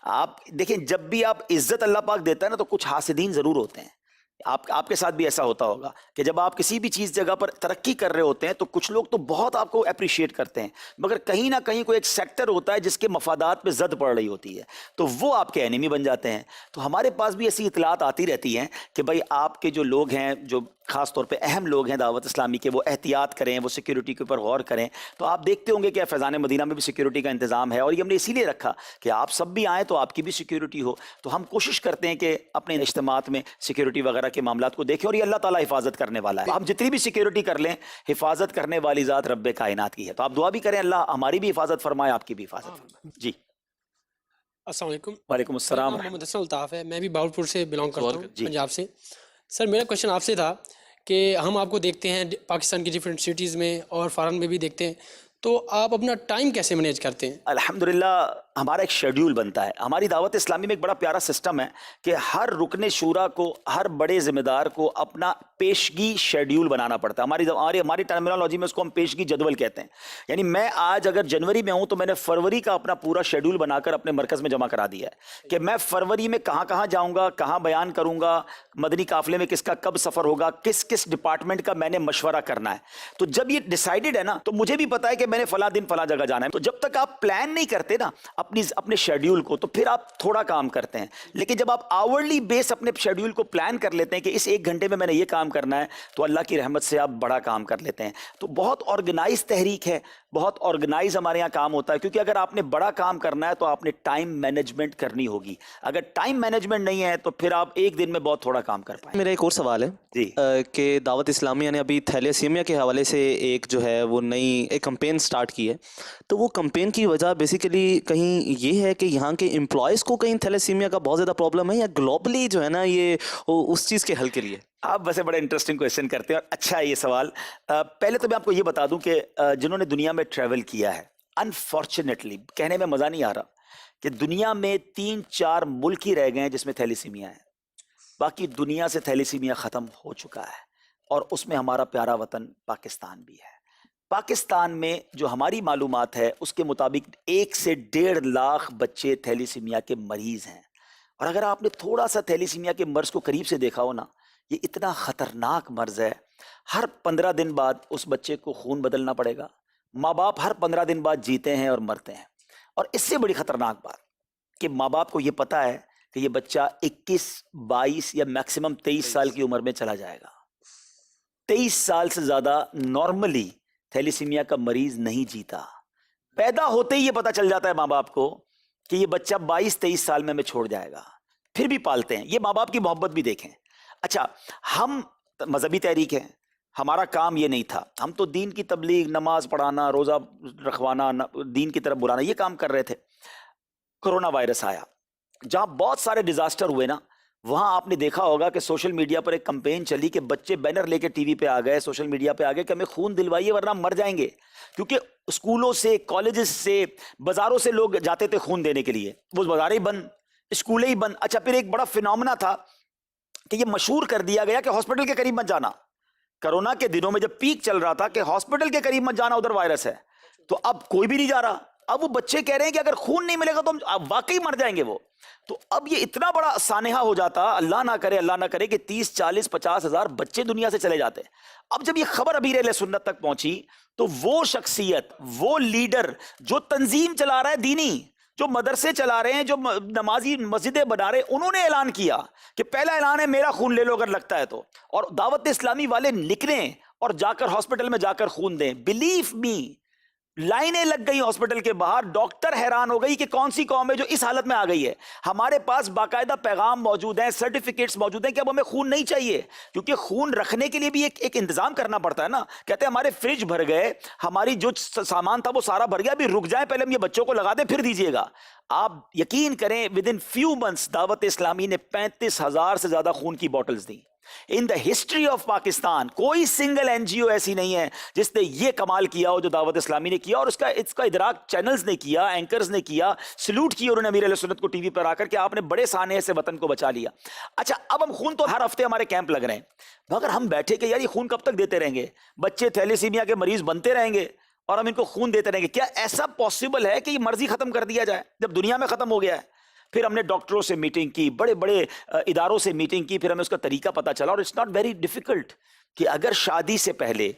آپ دیکھیں, جب بھی آپ عزت اللہ پاک دیتا ہے نا تو کچھ حاسدین ضرور ہوتے ہیں. آپ کے ساتھ بھی ایسا ہوتا ہوگا کہ جب آپ کسی بھی چیز جگہ پر ترقی کر رہے ہوتے ہیں تو کچھ لوگ تو بہت آپ کو اپریشیٹ کرتے ہیں, مگر کہیں نہ کہیں کوئی ایک سیکٹر ہوتا ہے جس کے مفادات پہ زد پڑ رہی ہوتی ہے, تو وہ آپ کے اینیمی بن جاتے ہیں. تو ہمارے پاس بھی ایسی اطلاعات آتی رہتی ہیں کہ بھائی آپ کے جو لوگ ہیں, جو خاص طور پہ اہم لوگ ہیں دعوت اسلامی کے, وہ احتیاط کریں, وہ سیکیورٹی کے اوپر غور کریں. تو آپ دیکھتے ہوں گے کہ فیضان مدینہ میں بھی سیکیورٹی کا انتظام ہے, اور یہ ہم نے اسی لیے رکھا کہ آپ سب بھی آئیں تو آپ کی بھی سیکیورٹی ہو. تو ہم کوشش کرتے ہیں کہ اپنے اجتماعات میں سیکیورٹی وغیرہ کے معاملات کو دیکھیں, اور یہ اللہ تعالیٰ حفاظت کرنے والا ہے. ہم جتنی بھی سیکیورٹی کر لیں, حفاظت کرنے والی ذات رب کائنات کی ہے. تو آپ دعا بھی کریں اللہ ہماری بھی حفاظت فرمائے, آپ کی بھی حفاظت فرمائے. جی السلام علیکم. وعلیکم السلام. محمد حسن الطاف ہے, میں بھی باولپور سے بلانگ کرتا ہوں, پنجاب سے. سر میرا کوشچن آپ سے تھا کہ ہم آپ کو دیکھتے ہیں پاکستان کی ڈیفرنٹ سٹیز میں اور فارن میں بھی دیکھتے ہیں, تو آپ اپنا ٹائم کیسے مینیج کرتے ہیں؟ الحمدللہ ہمارا ایک شیڈیول بنتا ہے. ہماری دعوت اسلامی میں ایک بڑا پیارا سسٹم ہے کہ ہر رکن شورا کو, ہر بڑے ذمہ دار کو اپنا پیشگی شیڈیول بنانا پڑتا ہے. ہماری ٹرمینالوجی میں اس کو ہم پیشگی جدول کہتے ہیں. یعنی میں آج اگر جنوری میں ہوں تو میں نے فروری کا اپنا پورا شیڈیول بنا کر اپنے مرکز میں جمع کرا دیا ہے کہ میں فروری میں کہاں کہاں جاؤں گا, کہاں بیان کروں گا, مدنی قافلے میں کس کا کب سفر ہوگا, کس کس ڈپارٹمنٹ کا میں نے مشورہ کرنا ہے. تو جب یہ ڈیسائیڈڈ ہے نا, تو مجھے بھی پتا ہے کہ میں نے فلاں دن فلاں جگہ جانا ہے. تو جب تک آپ پلان نہیں کرتے نا اپنے شیڈیول کو, تو پھر آپ تھوڑا کام کرتے ہیں. لیکن جب آپ آورلی بیس اپنے شیڈیول کو پلان کر لیتے ہیں کہ اس 1 گھنٹے میں نے یہ کام کرنا ہے, تو اللہ کی رحمت سے آپ بڑا کام کر لیتے ہیں. تو بہت آرگنائز تحریک ہے, بہت آرگنائز ہمارے یہاں کام ہوتا ہے, کیونکہ اگر آپ نے بڑا کام کرنا ہے تو آپ نے ٹائم مینجمنٹ کرنی ہوگی. اگر ٹائم مینجمنٹ نہیں ہے تو پھر آپ ایک دن میں بہت تھوڑا کام کر پائیں. میرا ایک اور سوال ہے جی, کہ دعوت اسلامیہ نے ابھی تھیلیسیمیا کے حوالے سے ایک جو ہے وہ نئی ایک کمپین سٹارٹ کی ہے, تو وہ کمپین کی وجہ بیسیکلی کہیں یہ ہے کہ یہاں کے امپلائیز کو کہیں تھیلیسیمیا کا بہت زیادہ پرابلم ہے, یا گلوبلی جو ہے نا یہ اس چیز کے حل کے لیے؟ آپ ویسے بڑا انٹرسٹنگ کویشچن کرتے ہیں, اور اچھا ہے یہ سوال. پہلے تو میں آپ کو یہ بتا دوں کہ جنہوں نے دنیا میں ٹریول کیا ہے, انفارچونیٹلی کہنے میں مزہ نہیں آ رہا کہ دنیا میں 3-4 ملک ہی رہ گئے ہیں جس میں تھیلیسیمیا ہے. باقی دنیا سے تھیلیسیمیا ختم ہو چکا ہے, اور اس میں ہمارا پیارا وطن پاکستان بھی ہے. پاکستان میں جو ہماری معلومات ہے اس کے مطابق 1 سے 1.5 لاکھ بچے تھیلیسیمیا کے مریض ہیں. اور اگر آپ نے تھوڑا سا تھیلیسیمیا کے مرض کو قریب سے دیکھا ہو نا, یہ اتنا خطرناک مرض ہے. ہر 15 دن بعد اس بچے کو خون بدلنا پڑے گا. ماں باپ ہر 15 دن بعد جیتے ہیں اور مرتے ہیں. اور اس سے بڑی خطرناک بات کہ ماں باپ کو یہ پتا ہے کہ یہ بچہ 21, 22 یا میکسیمم 23 سال کی عمر میں چلا جائے گا. 23 سال سے زیادہ نارملی تھیلیسیمیا کا مریض نہیں جیتا. پیدا ہوتے ہی یہ پتا چل جاتا ہے ماں باپ کو کہ یہ بچہ 22-23 سال میں ہمیں چھوڑ جائے گا, پھر بھی پالتے ہیں. یہ ماں باپ کی محبت بھی دیکھیں. اچھا, ہم مذہبی تحریک ہیں, ہمارا کام یہ نہیں تھا. ہم تو دین کی تبلیغ, نماز پڑھانا, روزہ رکھوانا, دین کی طرف بلانا, یہ کام کر رہے تھے. کرونا وائرس آیا, جہاں بہت سارے ڈیزاسٹر ہوئے نا, وہاں آپ نے دیکھا ہوگا کہ سوشل میڈیا پر ایک کمپین چلی کہ بچے بینر لے کے ٹی وی پہ آ گئے, سوشل میڈیا پہ آ گئے کہ ہمیں خون دلوائیے ورنہ ہم مر جائیں گے. کیونکہ اسکولوں سے, کالجز سے, بازاروں سے لوگ جاتے تھے خون دینے کے لیے, وہ بازاریں بند, اسکولیں ہی بند. اچھا پھر ایک بڑا فینومنا تھا کہ یہ مشہور کر دیا گیا کہ ہاسپٹل کے قریب مت جانا. کرونا کے دنوں میں جب پیک چل رہا تھا کہ ہاسپٹل کے قریب مت جانا, ادھر وائرس ہے. تو اب کوئی بھی نہیں جا رہا. اب وہ بچے کہہ رہے ہیں کہ اگر خون نہیں ملے گا تو ہم واقعی مر جائیں گے وہ. تو اب یہ اتنا بڑا سانحہ ہو جاتا, اللہ نہ کرے کہ 30 40 50 ہزار بچے دنیا سے چلے جاتے. اب جب یہ خبر ابھی اہل سنت تک پہنچی تو وہ شخصیت, وہ لیڈر جو تنظیم چلا رہا ہے دینی, جو مدرسے چلا رہے ہیں, جو نمازی مسجدیں بنا رہے ہیں, انہوں نے اعلان کیا کہ پہلا اعلان ہے میرا خون لے لو اگر لگتا ہے تو. اور دعوت اسلامی والے نکلیں اور جا کر ہاسپٹل میں جا کر خون دیں. بلیو می, لائنیں لگ گئی ہاسپٹل کے باہر. ڈاکٹر حیران ہو گئی کہ کون سی قوم ہے جو اس حالت میں آ گئی ہے. ہمارے پاس باقاعدہ پیغام موجود ہیں, سرٹیفکیٹس موجود ہیں کہ اب ہمیں خون نہیں چاہیے, کیونکہ خون رکھنے کے لیے بھی ایک انتظام کرنا پڑتا ہے نا. کہتے ہیں ہمارے فریج بھر گئے, ہماری جو سامان تھا وہ سارا بھر گیا, ابھی رک جائیں, پہلے ہم یہ بچوں کو لگا دیں پھر دیجیے گا. آپ یقین کریں ود ان فیو منتھس دعوت اسلامی نے 35,000 سے زیادہ خون کی bottles the. In the history of Pakistan کوئی سنگل این جی او ایسی نہیں ہے جس نے یہ کمال کیا ہو جو دعوت اسلامی نے کیا. اور اس کا ادراک چینلز نے کیا, اینکرز نے کیا, سلوٹ کیا انہوں نے امیر علیہ سنت کو ٹی وی پر آ کر کہ آپ نے بڑے سانحے سے وطن کو بچا لیا. اچھا اب ہم خون تو ہر ہفتے ہمارے کیمپ لگ رہے ہیں, مگر ہم بیٹھے کہ یار یہ خون کب تک دیتے رہیں گے, بچے تھیلیسیمیا کے مریض بنتے رہیں گے اور ہم ان کو خون دیتے رہیں گے. کیا ایسا پاسبل ہے کہ یہ مرضی ختم کر دیا جائے جب دنیا میں ختم ہو گیا ہے؟ پھر ہم نے ڈاکٹروں سے میٹنگ کی, بڑے بڑے اداروں سے میٹنگ کی, پھر ہمیں اس کا طریقہ پتہ چلا. اور اٹس ناٹ ویری ڈیفیکلٹ کہ اگر شادی سے پہلے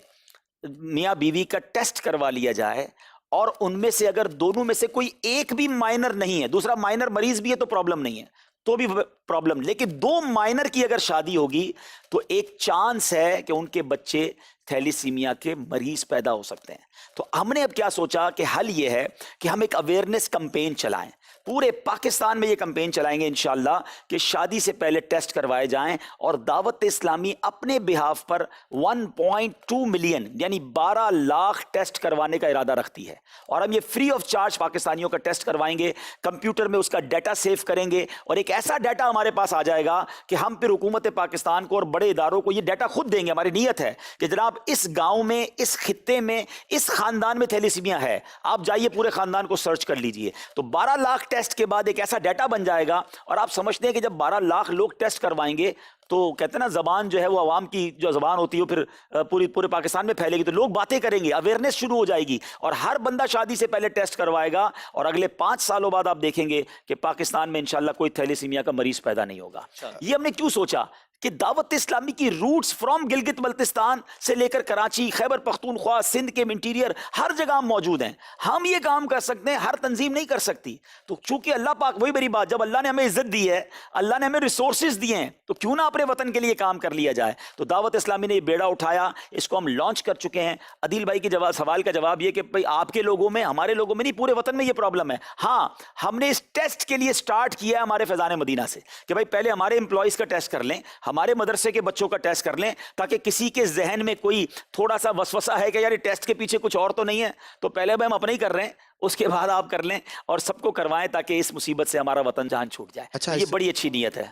میاں بیوی کا ٹیسٹ کروا لیا جائے اور ان میں سے اگر دونوں میں سے کوئی ایک بھی مائنر نہیں ہے, دوسرا مائنر مریض بھی ہے تو پرابلم نہیں ہے, تو بھی پرابلم, لیکن 2 مائنر کی اگر شادی ہوگی تو ایک چانس ہے کہ ان کے بچے تھیلیسیمیا کے مریض پیدا ہو سکتے ہیں. تو ہم نے اب کیا سوچا کہ حل یہ ہے کہ ہم ایک اویئرنیس کمپین چلائیں, پورے پاکستان میں یہ کمپین چلائیں گے انشاءاللہ کہ شادی سے پہلے ٹیسٹ کروائے جائیں. اور دعوت اسلامی اپنے بہاف پر 1.2 ملین یعنی 12 لاکھ ٹیسٹ کروانے کا ارادہ رکھتی ہے. اور ہم یہ فری آف چارج پاکستانیوں کا ٹیسٹ کروائیں گے, کمپیوٹر میں اس کا ڈیٹا سیو کریں گے, اور ایک ایسا ڈیٹا ہمارے پاس آ جائے گا کہ ہم پھر حکومت پاکستان کو اور بڑے اداروں کو یہ ڈیٹا خود دیں گے. ہماری نیت ہے کہ جناب اس گاؤں میں, اس خطے میں, اس خاندان میں تھیلیسیمیا ہے, آپ جائیے پورے خاندان کو سرچ کر لیجئے. تو 12 لاکھ ٹیسٹ کے بعد ایک ایسا ڈیٹا بن جائے گا. اور آپ سمجھتے ہیں کہ جب 12 لاکھ لوگ ٹیسٹ کروائیں گے تو کہتے ہیں نا زبان جو ہے وہ عوام کی جو زبان ہوتی ہے وہ پھر پورے پاکستان میں پھیلے گی, تو لوگ باتیں کریں گے, اویئرنیس شروع ہو جائے گی, اور ہر بندہ شادی سے پہلے ٹیسٹ کروائے گا. اور اگلے 5 سالوں بعد آپ دیکھیں گے کہ پاکستان میں انشاءاللہ کوئی تھیلیسیمیا کا مریض پیدا نہیں ہوگا. یہ ہم نے کیوں سوچا کہ دعوت اسلامی کی روٹس فرام گلگت بلتستان سے لے کر کراچی, خیبر پختونخوا, سندھ کے انٹیریئر, ہر جگہ ہم موجود ہیں. ہم یہ کام کر سکتے ہیں, ہر تنظیم نہیں کر سکتی. تو چونکہ اللہ پاک, وہی میری بات, جب اللہ نے ہمیں عزت دی ہے, اللہ نے ہمیں ریسورسز دیے ہیں, تو کیوں نہ اپنے وطن کے لیے کام کر لیا جائے. تو دعوت اسلامی نے یہ بیڑا اٹھایا, اس کو ہم لانچ کر چکے ہیں. عدیل بھائی کے سوال کا جواب یہ کہ بھائی آپ کے لوگوں میں, ہمارے لوگوں میں نہیں, پورے وطن میں یہ پرابلم ہے. ہاں ہم نے اس ٹیسٹ کے لیے سٹارٹ کیا ہے ہمارے فیضان مدینہ سے کہ بھائی پہلے ہمارے امپلائیز کا ٹیسٹ کر لیں, ہمارے مدرسے کے بچوں کا ٹیسٹ کر لیں, تاکہ کسی کے ذہن میں کوئی تھوڑا سا وسوسہ ہے کہ یار ٹیسٹ کے پیچھے کچھ اور تو نہیں ہے, تو پہلے ہم اپنے ہی کر رہے ہیں, اس کے بعد آپ کر لیں, اور سب کو کروائیں تاکہ اس مصیبت سے ہمارا وطن جان چھوٹ جائے. اچھا, یہ بڑی اچھی نیت ہے.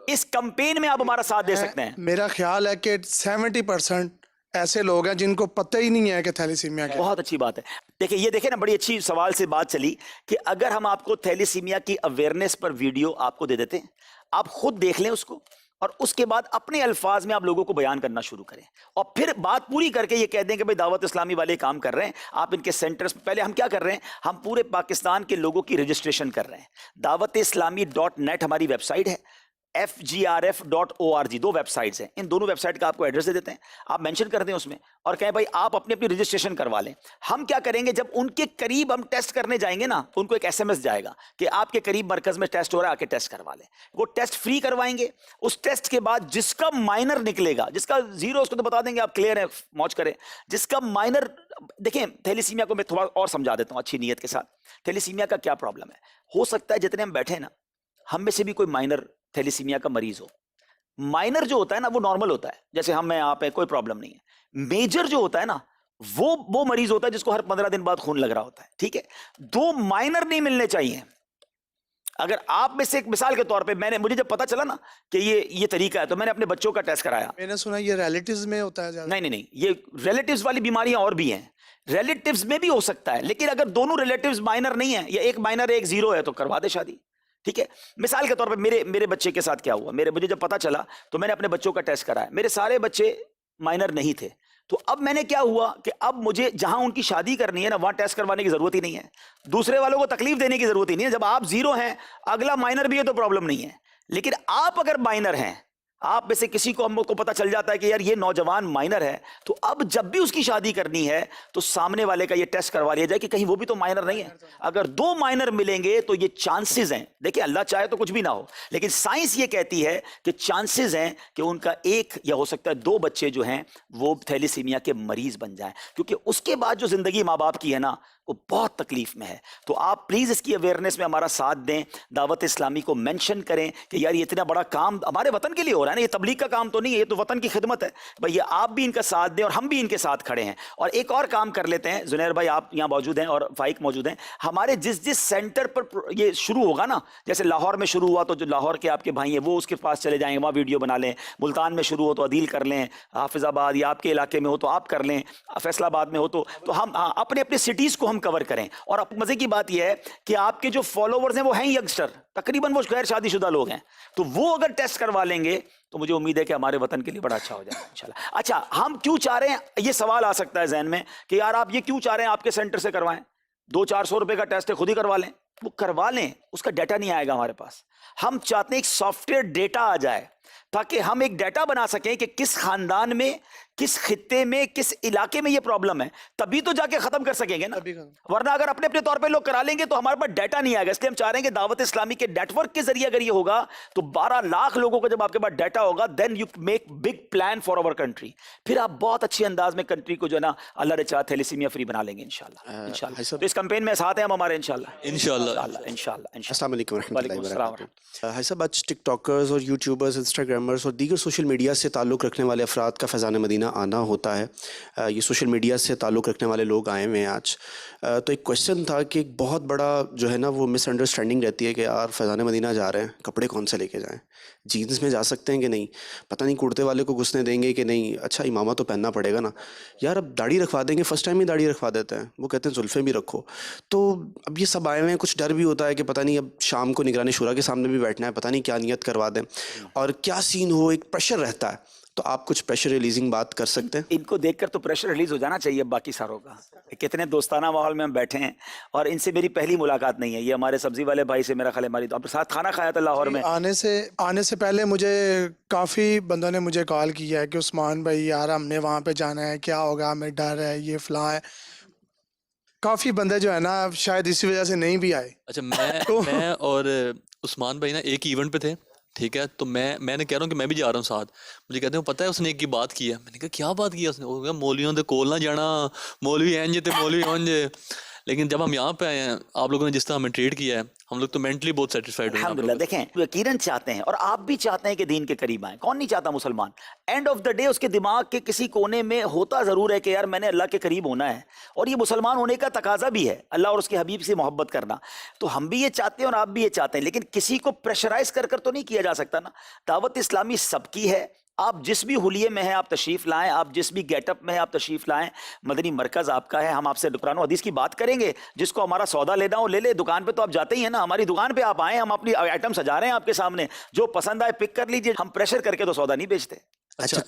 اس کمپین میں آپ ہمارا ساتھ دے سکتے ہیں. میرا خیال ہے کہ 70% ایسے لوگ ہیں جن کو پتہ ہی نہیں ہے کہ تھیلیسیمیا کیا ہے. بہت اچھی بات ہے. دیکھیں یہ دیکھیں نا, بڑی اچھی سوال سے بات چلی کہ اگر ہم آپ کو تھیلیسیمیا کی اویئرنیس پر ویڈیو آپ کو دے دیتے ہیں, آپ خود دیکھ لیں اس کو, اور اس کے بعد اپنے الفاظ میں آپ لوگوں کو بیان کرنا شروع کریں, اور پھر بات پوری کر کے یہ کہہ دیں کہ بھائی دعوت اسلامی والے کام کر رہے ہیں, آپ ان کے سینٹرز. پہلے ہم کیا کر رہے ہیں, ہم پورے پاکستان کے لوگوں کی رجسٹریشن کر رہے ہیں. دعوت اسلامی .net ہماری ویب سائٹ ہے, FGRF.org 2 ویب سائٹس ہیں. ان دونوں ویب سائٹ کا آپ کو ایڈریس دے دیتے ہیں, آپ مینشن کر دیں اس میں, اور کہیں بھائی آپ اپنی رجسٹریشن کروا لیں. ہم کیا کریں گے, جب ان کے قریب ہم ٹیسٹ کرنے جائیں گے نا, ان کو ایک SMS جائے گا کہ آپ کے قریب مرکز میں ٹیسٹ ہو رہا ہے, آ کے ٹیسٹ کروا لیں. وہ ٹیسٹ فری کروائیں گے. اس ٹیسٹ کے بعد جس کا مائنر نکلے گا, جس کا 0 اس کو تو بتا دیں گے, آپ کلیئر ہیں, موج کریں. جس کا مائنر, دیکھیں تھیلیسیمیا کو میں تھوڑا اور سمجھا دیتا ہوں اچھی نیت کے ساتھ. تھیلیسیمیا کا کیا پرابلم ہے, ہو سکتا ہے جتنے ہم بیٹھے نا, ہم میں سے بھی کوئی مائنر تھیلیسیمیا کا مریض ہو. مائنر جو ہوتا ہے نا وہ نارمل ہوتا ہے, جیسے ہم میں آپ ہیں, کوئی پرابلم نہیں ہے. میجر جو ہوتا ہے نا وہ مریض ہوتا ہے جس کو ہر 15 دن بعد خون لگ رہا ہوتا ہے. ٹھیک ہے, 2 مائنر نہیں ملنے چاہیے. اگر آپ میں سے ایک مثال کے طور پہ, مجھے جب پتا چلا نا کہ یہ طریقہ ہے, تو میں نے اپنے بچوں کا ٹیسٹ کرایا. میں نے سنا یہ ریلیٹیوز میں ہوتا ہے. نہیں, یہ ریلیٹیوز والی بیماریاں اور بھی ہیں, ریلیٹیوز میں بھی ہو سکتا ہے, لیکن اگر دونوں ریلیٹیوز مائنر نہیں ہیں, یا ایک مائنر ایک 0 ہے, تو کروا دے شادی. ٹھیک ہے. مثال کے طور پہ میرے بچے کے ساتھ کیا ہوا, مجھے جب پتا چلا تو میں نے اپنے بچوں کا ٹیسٹ کرایا, میرے سارے بچے مائنر نہیں تھے. تو اب میں نے کیا ہوا کہ اب مجھے جہاں ان کی شادی کرنی ہے نا وہاں ٹیسٹ کروانے کی ضرورت ہی نہیں ہے, دوسرے والوں کو تکلیف دینے کی ضرورت ہی نہیں ہے. جب آپ 0 ہیں, اگلا مائنر بھی ہے تو پرابلم نہیں ہے. لیکن آپ اگر مائنر ہیں, آپ میں سے کسی کو ہم کو پتا چل جاتا ہے کہ یار یہ نوجوان مائنر ہے, تو اب جب بھی اس کی شادی کرنی ہے تو سامنے والے کا یہ ٹیسٹ کروا لیا جائے کہ کہیں وہ بھی تو مائنر نہیں ہے. اگر 2 مائنر ملیں گے تو یہ چانسز ہیں, دیکھیں اللہ چاہے تو کچھ بھی نہ ہو, لیکن سائنس یہ کہتی ہے کہ چانسز ہیں کہ ان کا 1 یا ہو سکتا ہے 2 بچے جو ہیں وہ تھیلیسیمیا کے مریض بن جائیں, کیونکہ اس کے بعد جو زندگی ماں باپ کی ہے نا وہ بہت تکلیف میں ہے. تو آپ پلیز اس کی اویئرنیس میں ہمارا ساتھ دیں, دعوت اسلامی کو مینشن کریں کہ یار یہ اتنا بڑا کام ہمارے وطن کے لیے ہو رہا ہے نا, یہ تبلیغ کا کام تو نہیں ہے, یہ تو وطن کی خدمت ہے بھائی, یہ آپ بھی ان کا ساتھ دیں اور ہم بھی ان کے ساتھ کھڑے ہیں. اور ایک اور کام کر لیتے ہیں, زنیر بھائی آپ یہاں موجود ہیں اور فائق موجود ہیں, ہمارے جس سینٹر پر یہ شروع ہوگا نا, جیسے لاہور میں شروع ہوا تو جو لاہور کے آپ کے بھائی ہیں وہ اس کے پاس چلے جائیں, وہاں ویڈیو بنا لیں. ملتان میں شروع ہو تو عدیل کر لیں, حافظ آباد یا آپ کے علاقے میں ہو تو آپ کر لیں, فیصل آباد میں ہو تو ہم اپنے سٹیز کو ہم کور کریں. اور مزے کی بات یہ ہے کہ آپ کے جو فالوورز ہیں وہ ہیں ینگسٹر, تقریباً وہ غیر شادی شدہ لوگ ہیں, تو وہ اگر ٹیسٹ کروا لیں گے تو مجھے امید ہے کہ ہمارے وطن کے لیے بڑا اچھا ہو جائے گا انشاءاللہ. اچھا, ہم کیوں چاہ رہے ہیں, یہ سوال آ سکتا ہے ذہن میں کہ یار آپ یہ کیوں چاہ رہے ہیں آپ کے سینٹر سے کروائیں, 200-400 روپے کا ٹیسٹ ہے خود ہی کروا لیں. وہ کروا لیں, اس کا ڈیٹا نہیں آئے گا ہمارے پاس. ہم چاہتے ہیں ایک سافٹ ویئر ڈیٹا آ جائے تاکہ ہم ایک ڈیٹا بنا سکیں کہ کس خاندان میں, کس خطے میں, کس علاقے میں یہ پرابلم ہے, تبھی تو جا کے ختم کر سکیں گے نا. ورنہ اگر اپنے طور پہ لوگ کرا لیں گے تو ہمارے پاس ڈیٹا نہیں آئے گا. اس لیے ہم چاہ رہے ہیں کہ دعوت اسلامی کے نیٹ ورک کے ذریعے اگر یہ ہوگا تو 12 لاکھ لوگوں کو جب آپ کے پاس ڈیٹا ہوگا, then you make big plan for over country. پھر آپ بہت اچھے انداز میں کنٹری کو جو ہے نا اللہ نے چاہا تھیلیسیمیا فری بنا لیں گے انشاءاللہ. تو اس کمپین میں ساتھ ہیں ہم ہمارے انشاءاللہ. السلام علیکم ورحمۃ اللہ وبرکاتہ. بھائی صاحب, آج ٹک ٹاکرز اور یوٹیوبرز, انسٹاگرامرز اور دیگر سوشل میڈیا سے تعلق رکھنے والے افراد کا فیضان مدینہ آنا ہوتا ہے. یہ سوشل میڈیا سے تعلق رکھنے والے لوگ آئے ہوئے ہیں آج. تو ایک کویشچن تھا کہ ایک بہت بڑا جو ہے نا وہ مس انڈرسٹینڈنگ رہتی ہے کہ یار فیضان مدینہ جا رہے ہیں, کپڑے کون سے لے کے جائیں, جینس میں جا سکتے ہیں کہ نہیں, پتہ نہیں کرتے والے کو گھسنے دیں گے کہ نہیں, اچھا امامہ تو پہننا پڑے گا نا, یار اب داڑھی رکھوا دیں گے, فرسٹ ٹائم ہی داڑھی رکھوا دیتے ہیں, وہ کہتے ہیں زلفیں بھی رکھو. تو اب یہ سب آئے ہوئے ہیں, کچھ ڈر بھی ہوتا ہے کہ پتہ نہیں اب شام کو نگرانی شورا کے سامنے بھی بیٹھنا ہے, پتہ نہیں کیا نیت کروا دیں اور کیا سین ہو, ایک پریشر رہتا ہے. تو آپ کچھ پریشر ریلیزنگ بات کر سکتے ہیں؟ ان کو دیکھ کر تو پریشر ریلیز ہو جانا چاہیے باقی ساروں کا. کتنے دوستانہ ماحول میں ہم بیٹھے ہیں, اور ان سے میری پہلی ملاقات نہیں ہے. یہ ہمارے سبزی والے بھائی سے میرا خیال ہماری تو ساتھ کھانا کھایا تھا لاہور میں. آنے سے پہلے مجھے کافی بندوں نے مجھے کال کیا ہے کہ عثمان بھائی یار ہم نے وہاں پہ جانا ہے, کیا ہوگا, ہمیں ڈر ہے, یہ فلاں ہے. کافی بندے جو ہے نا شاید اسی وجہ سے نہیں بھی آئے. اچھا, میں اور عثمان بھائی نا ایک ایونٹ پہ تھے, ٹھیک ہے, تو میں نے کہہ رہا ہوں کہ میں بھی جا رہا ہوں ساتھ. مجھے کہتے ہیں پتہ ہے اس نے ایک کی بات کی ہے. میں نے کہا کیا بات کی ہے اس نے؟ وہ کہا مولویوں دے کول نہ جانا, مولوی اینج تے مولوی اونج. لیکن جب ہم یہاں پہ آئے ہیں, آپ لوگوں نے جس طرح ہمیں ٹریٹ کیا ہے, ہم لوگ تو مینٹلی بہت سیٹسفائیڈ ہیں. الحمدللہ. دیکھیں یقیناً چاہتے ہیں, اور آپ بھی چاہتے ہیں کہ دین کے قریب آئیں. کون نہیں چاہتا مسلمان؟ اینڈ آف دا ڈے اس کے دماغ کے کسی کونے میں ہوتا ضرور ہے کہ یار میں نے اللہ کے قریب ہونا ہے, اور یہ مسلمان ہونے کا تقاضا بھی ہے, اللہ اور اس کے حبیب سے محبت کرنا. تو ہم بھی یہ چاہتے ہیں اور آپ بھی یہ چاہتے ہیں, لیکن کسی کو پریشرائز کر کر تو نہیں کیا جا سکتا نا. دعوت اسلامی سب کی ہے. آپ جس بھی حلیے میں ہیں آپ تشریف لائیں, آپ جس بھی گیٹ اپ میں ہیں آپ تشریف لائیں. مدنی مرکز آپ کا ہے, ہم آپ سے قرآن و حدیث کی بات کریں گے. جس کو ہمارا سودا لینا ہو لے لے, دکان پہ تو آپ جاتے ہی ہیں نا, ہماری دکان پہ آپ آئیں, ہم اپنی آئٹم سجا رہے ہیں آپ کے سامنے, جو پسند آئے پک کر لیجئے. ہم پریشر کر کے تو سودا نہیں بیچتے. اچھا,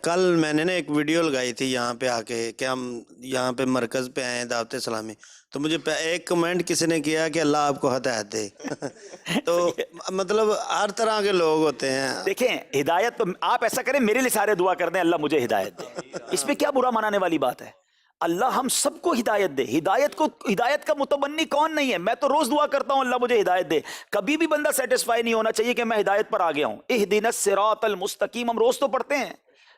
کل میں نے نا ایک ویڈیو لگائی تھی یہاں پہ آ کے کہ ہم یہاں پہ مرکز پہ آئے ہیں دعوت اسلامی, تو مجھے ایک کمنٹ کسی نے کیا کہ اللہ آپ کو ہدایت دے. تو مطلب ہر طرح کے لوگ ہوتے ہیں. دیکھیں ہدایت تو آپ ایسا کریں, میرے لیے سارے دعا کر دیں اللہ مجھے ہدایت دے. اس میں کیا برا منانے والی بات ہے؟ اللہ ہم سب کو ہدایت دے. ہدایت کا متبنی کون نہیں ہے؟ میں تو روز دعا کرتا ہوں اللہ مجھے ہدایت دے. کبھی بھی بندہ سیٹسفائی نہیں ہونا چاہیے کہ میں ہدایت پر آ گیا ہوں. اہدنا الصراط المستقیم ہم روز تو پڑھتے ہیں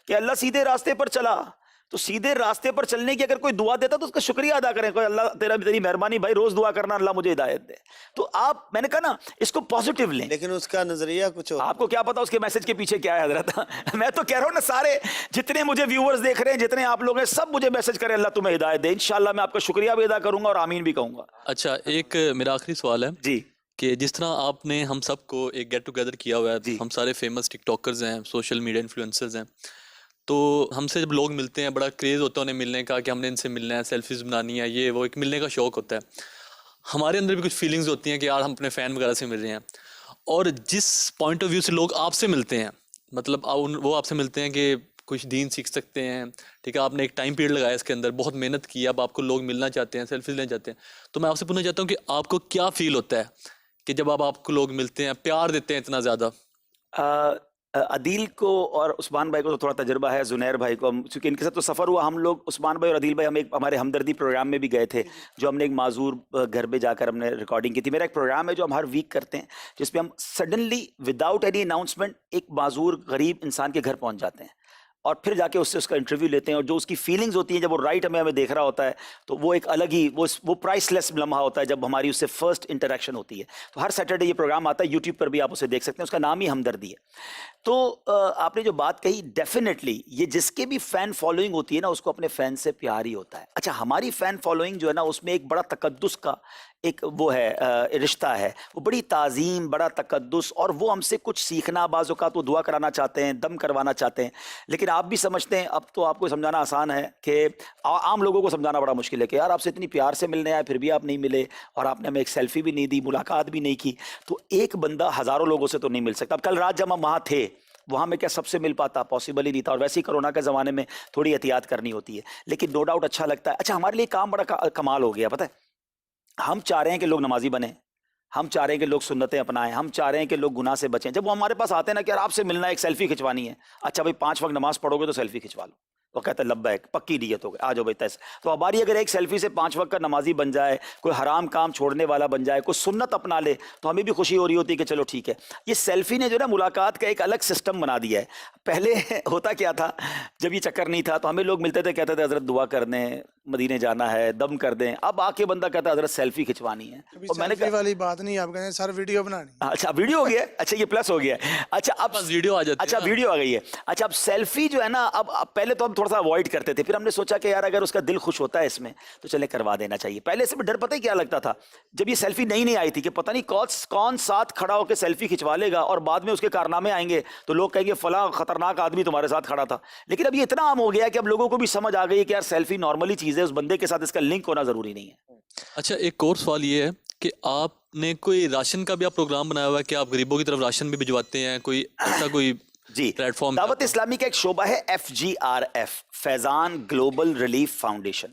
کہ اللہ سیدھے راستے پر چلا. تو سیدھے راستے پر چلنے کی اگر کوئی دعا دیتا تو اس کا شکریہ ادا کریں, کوئی اللہ تیری مہربانی بھائی, روز دعا کرنا اللہ مجھے ہدایت دے. تو آپ, میں نے کہا نا, اس کو پازیٹیو لیں. لیکن اس کا نظریہ کچھ آپ کو کیا پتا اس کے میسج کے پیچھے کیا ہے حضرت. میں تو کہہ رہا ہوں نا, سارے جتنے مجھے ویورز دیکھ رہے ہیں, جتنے آپ لوگ ہیں, سب مجھے میسج کریں اللہ تمہیں ہدایت دے. انشاءاللہ میں آپ کا شکریہ بھی ادا کروں گا اور آمین بھی کہوں گا. اچھا, ایک میرا آخری سوال ہے جی, کہ جس طرح آپ نے ہم سب کو ایک گیٹ ٹوگیدر کیا ہوا ہے, ہم سارے فیمس ٹک ٹاکرز ہیں, سوشل میڈیا انفلوئنسرز ہیں, تو ہم سے جب لوگ ملتے ہیں بڑا کریز ہوتا ہے انہیں ملنے کا کہ ہم نے ان سے ملنا ہے, سیلفیز بنانی ہے, یہ وہ ایک ملنے کا شوق ہوتا ہے. ہمارے اندر بھی کچھ فیلنگز ہوتی ہیں کہ یار ہم اپنے فین وغیرہ سے مل رہے ہیں, اور جس پوائنٹ آف ویو سے لوگ آپ سے ملتے ہیں, مطلب وہ آپ سے ملتے ہیں کہ کچھ دین سیکھ سکتے ہیں, ٹھیک ہے, آپ نے ایک ٹائم پیریڈ لگایا اس کے اندر, بہت محنت کی, اب آپ کو لوگ ملنا چاہتے ہیں, سیلفیز لینا چاہتے ہیں, تو میں آپ سے پوچھنا چاہتا ہوں کہ آپ کو کیا فیل ہوتا ہے کہ جب آپ کو لوگ ملتے ہیں, پیار دیتے ہیں اتنا زیادہ؟ عدیل کو اور عثمان بھائی کو تو تھوڑا تجربہ ہے, زنیر بھائی کو, چونکہ ان کے ساتھ تو سفر ہوا, ہم لوگ عثمان بھائی اور عدیل بھائی ہم ایک ہمارے ہمدردی پروگرام میں بھی گئے تھے, جو ہم نے ایک معذور گھر پہ جا کر ہم نے ریکارڈنگ کی تھی. میرا ایک پروگرام ہے جو ہم ہر ویک کرتے ہیں, جس پہ ہم سڈنلی وداؤٹ اینی اناؤنسمنٹ ایک معذور غریب انسان کے گھر پہنچ جاتے ہیں, اور پھر جا کے اس سے اس کا انٹرویو لیتے ہیں, اور جو اس کی فیلنگز ہوتی ہیں جب وہ رائٹ ہمیں دیکھ رہا ہوتا ہے, تو وہ ایک الگ ہی وہ پرائس لیس لمحہ ہوتا ہے جب ہماری اس سے فرسٹ انٹریکشن ہوتی ہے. تو ہر سیٹرڈے یہ پروگرام آتا ہے, یوٹیوب پر بھی آپ اسے دیکھ سکتے ہیں, اس کا نام ہی ہمدردی ہے. تو آپ نے جو بات کہی, ڈیفینیٹلی یہ جس کے بھی فین فالوئنگ ہوتی ہے نا, اس کو اپنے فین سے پیار ہی ہوتا ہے. اچھا, ہماری فین فالوئنگ جو ہے نا, اس میں ایک بڑا تقدس کا ایک وہ ہے رشتہ ہے, وہ بڑی تعظیم, بڑا تقدس, اور وہ ہم سے کچھ سیکھنا, بعض اوقات وہ دعا کرانا چاہتے ہیں, دم کروانا چاہتے ہیں. لیکن آپ بھی سمجھتے ہیں, اب تو آپ کو سمجھانا آسان ہے کہ عام لوگوں کو سمجھانا بڑا مشکل ہے کہ یار آپ سے اتنی پیار سے ملنے آئے, پھر بھی آپ نہیں ملے, اور آپ نے ہمیں ایک سیلفی بھی نہیں دی, ملاقات بھی نہیں کی. تو ایک بندہ ہزاروں لوگوں سے تو نہیں مل سکتا. اب کل رات جب ہم وہاں تھے, وہاں میں کیا سب سے مل پاتا, پاسبل ہی نہیں تھا, اور ویسے ہی کرونا کے زمانے میں تھوڑی احتیاط کرنی ہوتی ہے, لیکن نو ڈاؤٹ اچھا لگتا ہے. اچھا, ہمارے لیے کام بڑا کمال ہو گیا, پتہ ہے, ہم چاہ رہے ہیں کہ لوگ نمازی بنیں, ہم چاہ رہے ہیں کہ لوگ سنتیں اپنائیں, ہم چاہ رہے ہیں کہ لوگ گناہ سے بچیں. جب وہ ہمارے پاس آتے ہیں نا کہ یار آپ سے ملنا ہے, ایک سیلفی کھنچوانی ہے, اچھا بھائی 5 وقت نماز پڑھو گے تو سیلفی کھنچوا لو, وہ کہتے ہیں لبیک, پکی نیت ہو گئی, آ جاؤ بھائی تیسے. تو ہماری اگر ایک سیلفی سے 5 وقت کا نمازی بن جائے, کوئی حرام کام چھوڑنے والا بن جائے, کوئی سنت اپنا لے, تو ہمیں بھی خوشی ہو رہی ہوتی ہے کہ چلو ٹھیک ہے. یہ سیلفی نے جو ہے نا ملاقات کا ایک الگ سسٹم بنا دیا ہے. پہلے ہوتا کیا تھا, جب یہ چکر نہیں تھا تو ہمیں لوگ ملتے تھے, کہتے تھے حضرت دعا کر دیں, مدینے جانا ہے, دم کر دیں. اب آ کے بندہ کہتا ہے حضرت سیلفی کھنچوانی ہے, اور میں نے کہا والی بات نہیں, آپ کہتے ہیں سر ویڈیو بنانی. اچھا ویڈیو ہو گیا, اچھا یہ پلس ہو گیا. اچھا اب ویڈیو آ جاتی ہے, اچھا ویڈیو آ گئی ہے. اچھا اب سیلفی جو ہے نا, اب پہلے تو ہم تھوڑا سا اوائڈ کرتے تھے, پھر ہم نے سوچا کہ یار اگر اس کا دل خوش ہوتا ہے اس میں تو چلے کروا دینا چاہیے. پہلے سے ڈر پتہ ہی کیا لگتا تھا, جب یہ سیلفی نئی آئی تھی, کہ پتہ نہیں کون ساتھ کھڑا ہو کے سیلفی کھنچوا لے گا, اور بعد میں اس کے کارنامے آئیں گے تو لوگ کہیں گے فلاں خطرناک آدمی تمہارے ساتھ کھڑا تھا. لیکن اب یہ اتنا عام ہو گیا کہ اب لوگوں کو بھی سمجھ آ گئی ہے کہ یار سیلفی نارملی چیز ہے, اس بندے کے ساتھ اس کا لنک ہونا ضروری نہیں ہے. اچھا, ایک اور سوال یہ ہے کہ آپ نے کوئی راشن کا بھی آپ پروگرام بنایا ہوا ہے کہ آپ غریبوں کی طرف راشن بھی بھجواتے ہیں, کوئی ایسا کوئی جی پلیٹ فارم؟ دعوت اسلامی کا ایک شعبہ ہے FGRF, فیضان گلوبل ریلیف فاؤنڈیشن.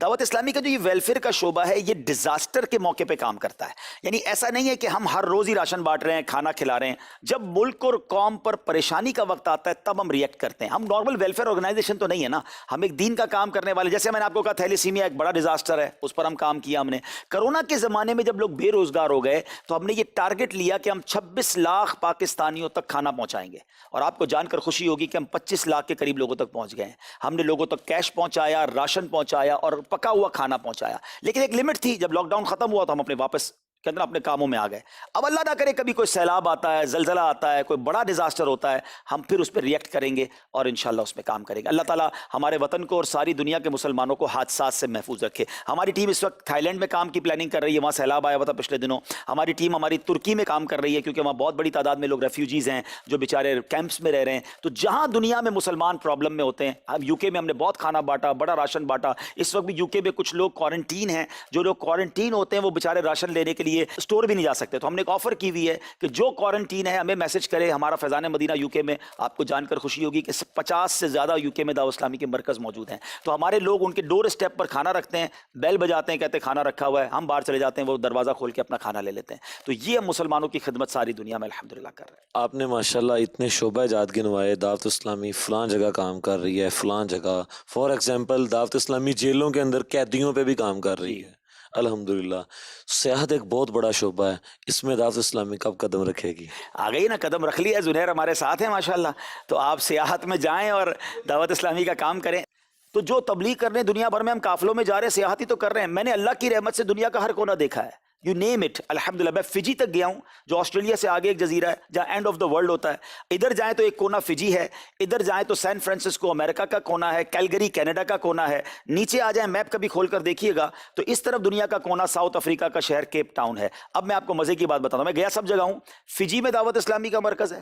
دعوت اسلامی کا جو یہ ویلفیئر کا شعبہ ہے, یہ ڈیزاسٹر کے موقع پہ کام کرتا ہے. یعنی ایسا نہیں ہے کہ ہم ہر روز ہی راشن بانٹ رہے ہیں, کھانا کھلا رہے ہیں. جب ملک اور قوم پر پریشانی کا وقت آتا ہے تب ہم ریئیکٹ کرتے ہیں. ہم نارمل ویلفیئر آرگنائزیشن تو نہیں ہے نا, ہم ایک دین کا کام کرنے والے. جیسے میں نے آپ کو کہا تھیلیسیمیا ایک بڑا ڈیزاسٹر ہے, اس پر ہم کام کیا ہم نے. کرونا کے زمانے میں جب لوگ بے روزگار ہو گئے تو ہم نے یہ ٹارگٹ لیا کہ ہم 26 لاکھ پاکستانیوں تک کھانا پہنچائیں گے, اور آپ کو جان کر خوشی ہوگی کہ ہم 25 لاکھ کے قریب لوگوں تک پہنچ گئے ہیں. ہم نے لوگوں تک کیش پہنچایا, راشن پہنچایا, اور پکا ہوا کھانا پہنچایا. لیکن ایک لمٹ تھی, جب لاک ڈاؤن ختم ہوا تو ہم اپنے واپس کے اندر اپنے کاموں میں آ گئے. اب اللہ نہ کرے کبھی کوئی سیلاب آتا ہے, زلزلہ آتا ہے, کوئی بڑا ڈیزاسٹر ہوتا ہے, ہم پھر اس پہ ریئیکٹ کریں گے اور انشاءاللہ اس میں کام کریں گے. اللہ تعالیٰ ہمارے وطن کو اور ساری دنیا کے مسلمانوں کو حادثات سے محفوظ رکھے. ہماری ٹیم اس وقت تھائی لینڈ میں کام کی پلاننگ کر رہی ہے, وہاں سیلاب آیا ہوا تھا پچھلے دنوں. ہماری ٹیم ہماری ترکی میں کام کر رہی ہے, کیونکہ وہاں بہت بڑی تعداد میں لوگ ریفیوجیز ہیں جو بیچارے کیمپس میں رہ رہے ہیں. تو جہاں دنیا میں مسلمان پرابلم میں ہوتے ہیں, اب UK میں ہم نے بہت کھانا بانٹا, بڑا راشن بانٹا. اس وقت بھی UK میں کچھ لوگ کوارنٹین ہیں, جو لوگ کوارنٹین ہوتے ہیں وہ بیچارے راشن لینے کے لیے اسٹور بھی نہیں جا سکتے. تو ہم نے ایک آفر کی ہوئی ہے کہ جو کوارنٹین ہے ہمیں میسج کرے. ہمارا فیضان مدینہ UK میں, آپ کو جان کر خوشی ہوگی کہ 50 سے زیادہ UK میں دعوت اسلامی کے مرکز موجود ہیں. تو ہمارے لوگ ان کے ڈور اسٹیپ پر کھانا رکھتے ہیں, بیل بجاتے ہیں, کہتے ہیں کھانا رکھا ہوا ہے, ہم باہر چلے جاتے ہیں, وہ دروازہ کھول کے اپنا کھانا لے لیتے ہیں. تو یہ ہم مسلمانوں کی خدمت ساری دنیا میں الحمدللہ کر رہے ہیں. آپ نے ماشاءاللہ اتنے شعبہ جات گنوائے. دعوت اسلامی فلاں جگہ کام کر رہی ہے, فلاں جگہ, فار ایگزامپل دعوت اسلامی جیلوں کے اندر قیدیوں پہ بھی کام کر رہی ہے. الحمدللہ. سیاحت ایک بہت بڑا شعبہ ہے, اس میں دعوت اسلامی کب قدم رکھے گی؟ آ گئی نا, قدم رکھ لیا. زنیر ہمارے ساتھ ہیں ماشاءاللہ. تو آپ سیاحت میں جائیں اور دعوت اسلامی کا کام کریں. تو جو تبلیغ کرنے دنیا بھر میں ہم قافلوں میں جا رہے ہیں, سیاحتی تو کر رہے ہیں. میں نے اللہ کی رحمت سے دنیا کا ہر کونا دیکھا ہے, یو نیم اٹ. الحمدللہ میں فجی تک گیا ہوں, جو آسٹریلیا سے آگے ایک جزیرہ ہے جہاں اینڈ آف دا ورلڈ ہوتا ہے. ادھر جائیں تو ایک کونا فجی ہے, ادھر جائیں تو سین فرانسسکو امریکہ کا کونا ہے, کیلگری کینیڈا کا کونا ہے. نیچے آ جائیں, میپ کبھی کھول کر دیکھیے گا تو اس طرف دنیا کا کونا ساؤتھ افریقہ کا شہر کیپ ٹاؤن ہے. اب میں آپ کو مزے کی بات بتاتا ہوں, میں گیا سب جگہ ہوں. فجی میں دعوت اسلامی کا مرکز ہے,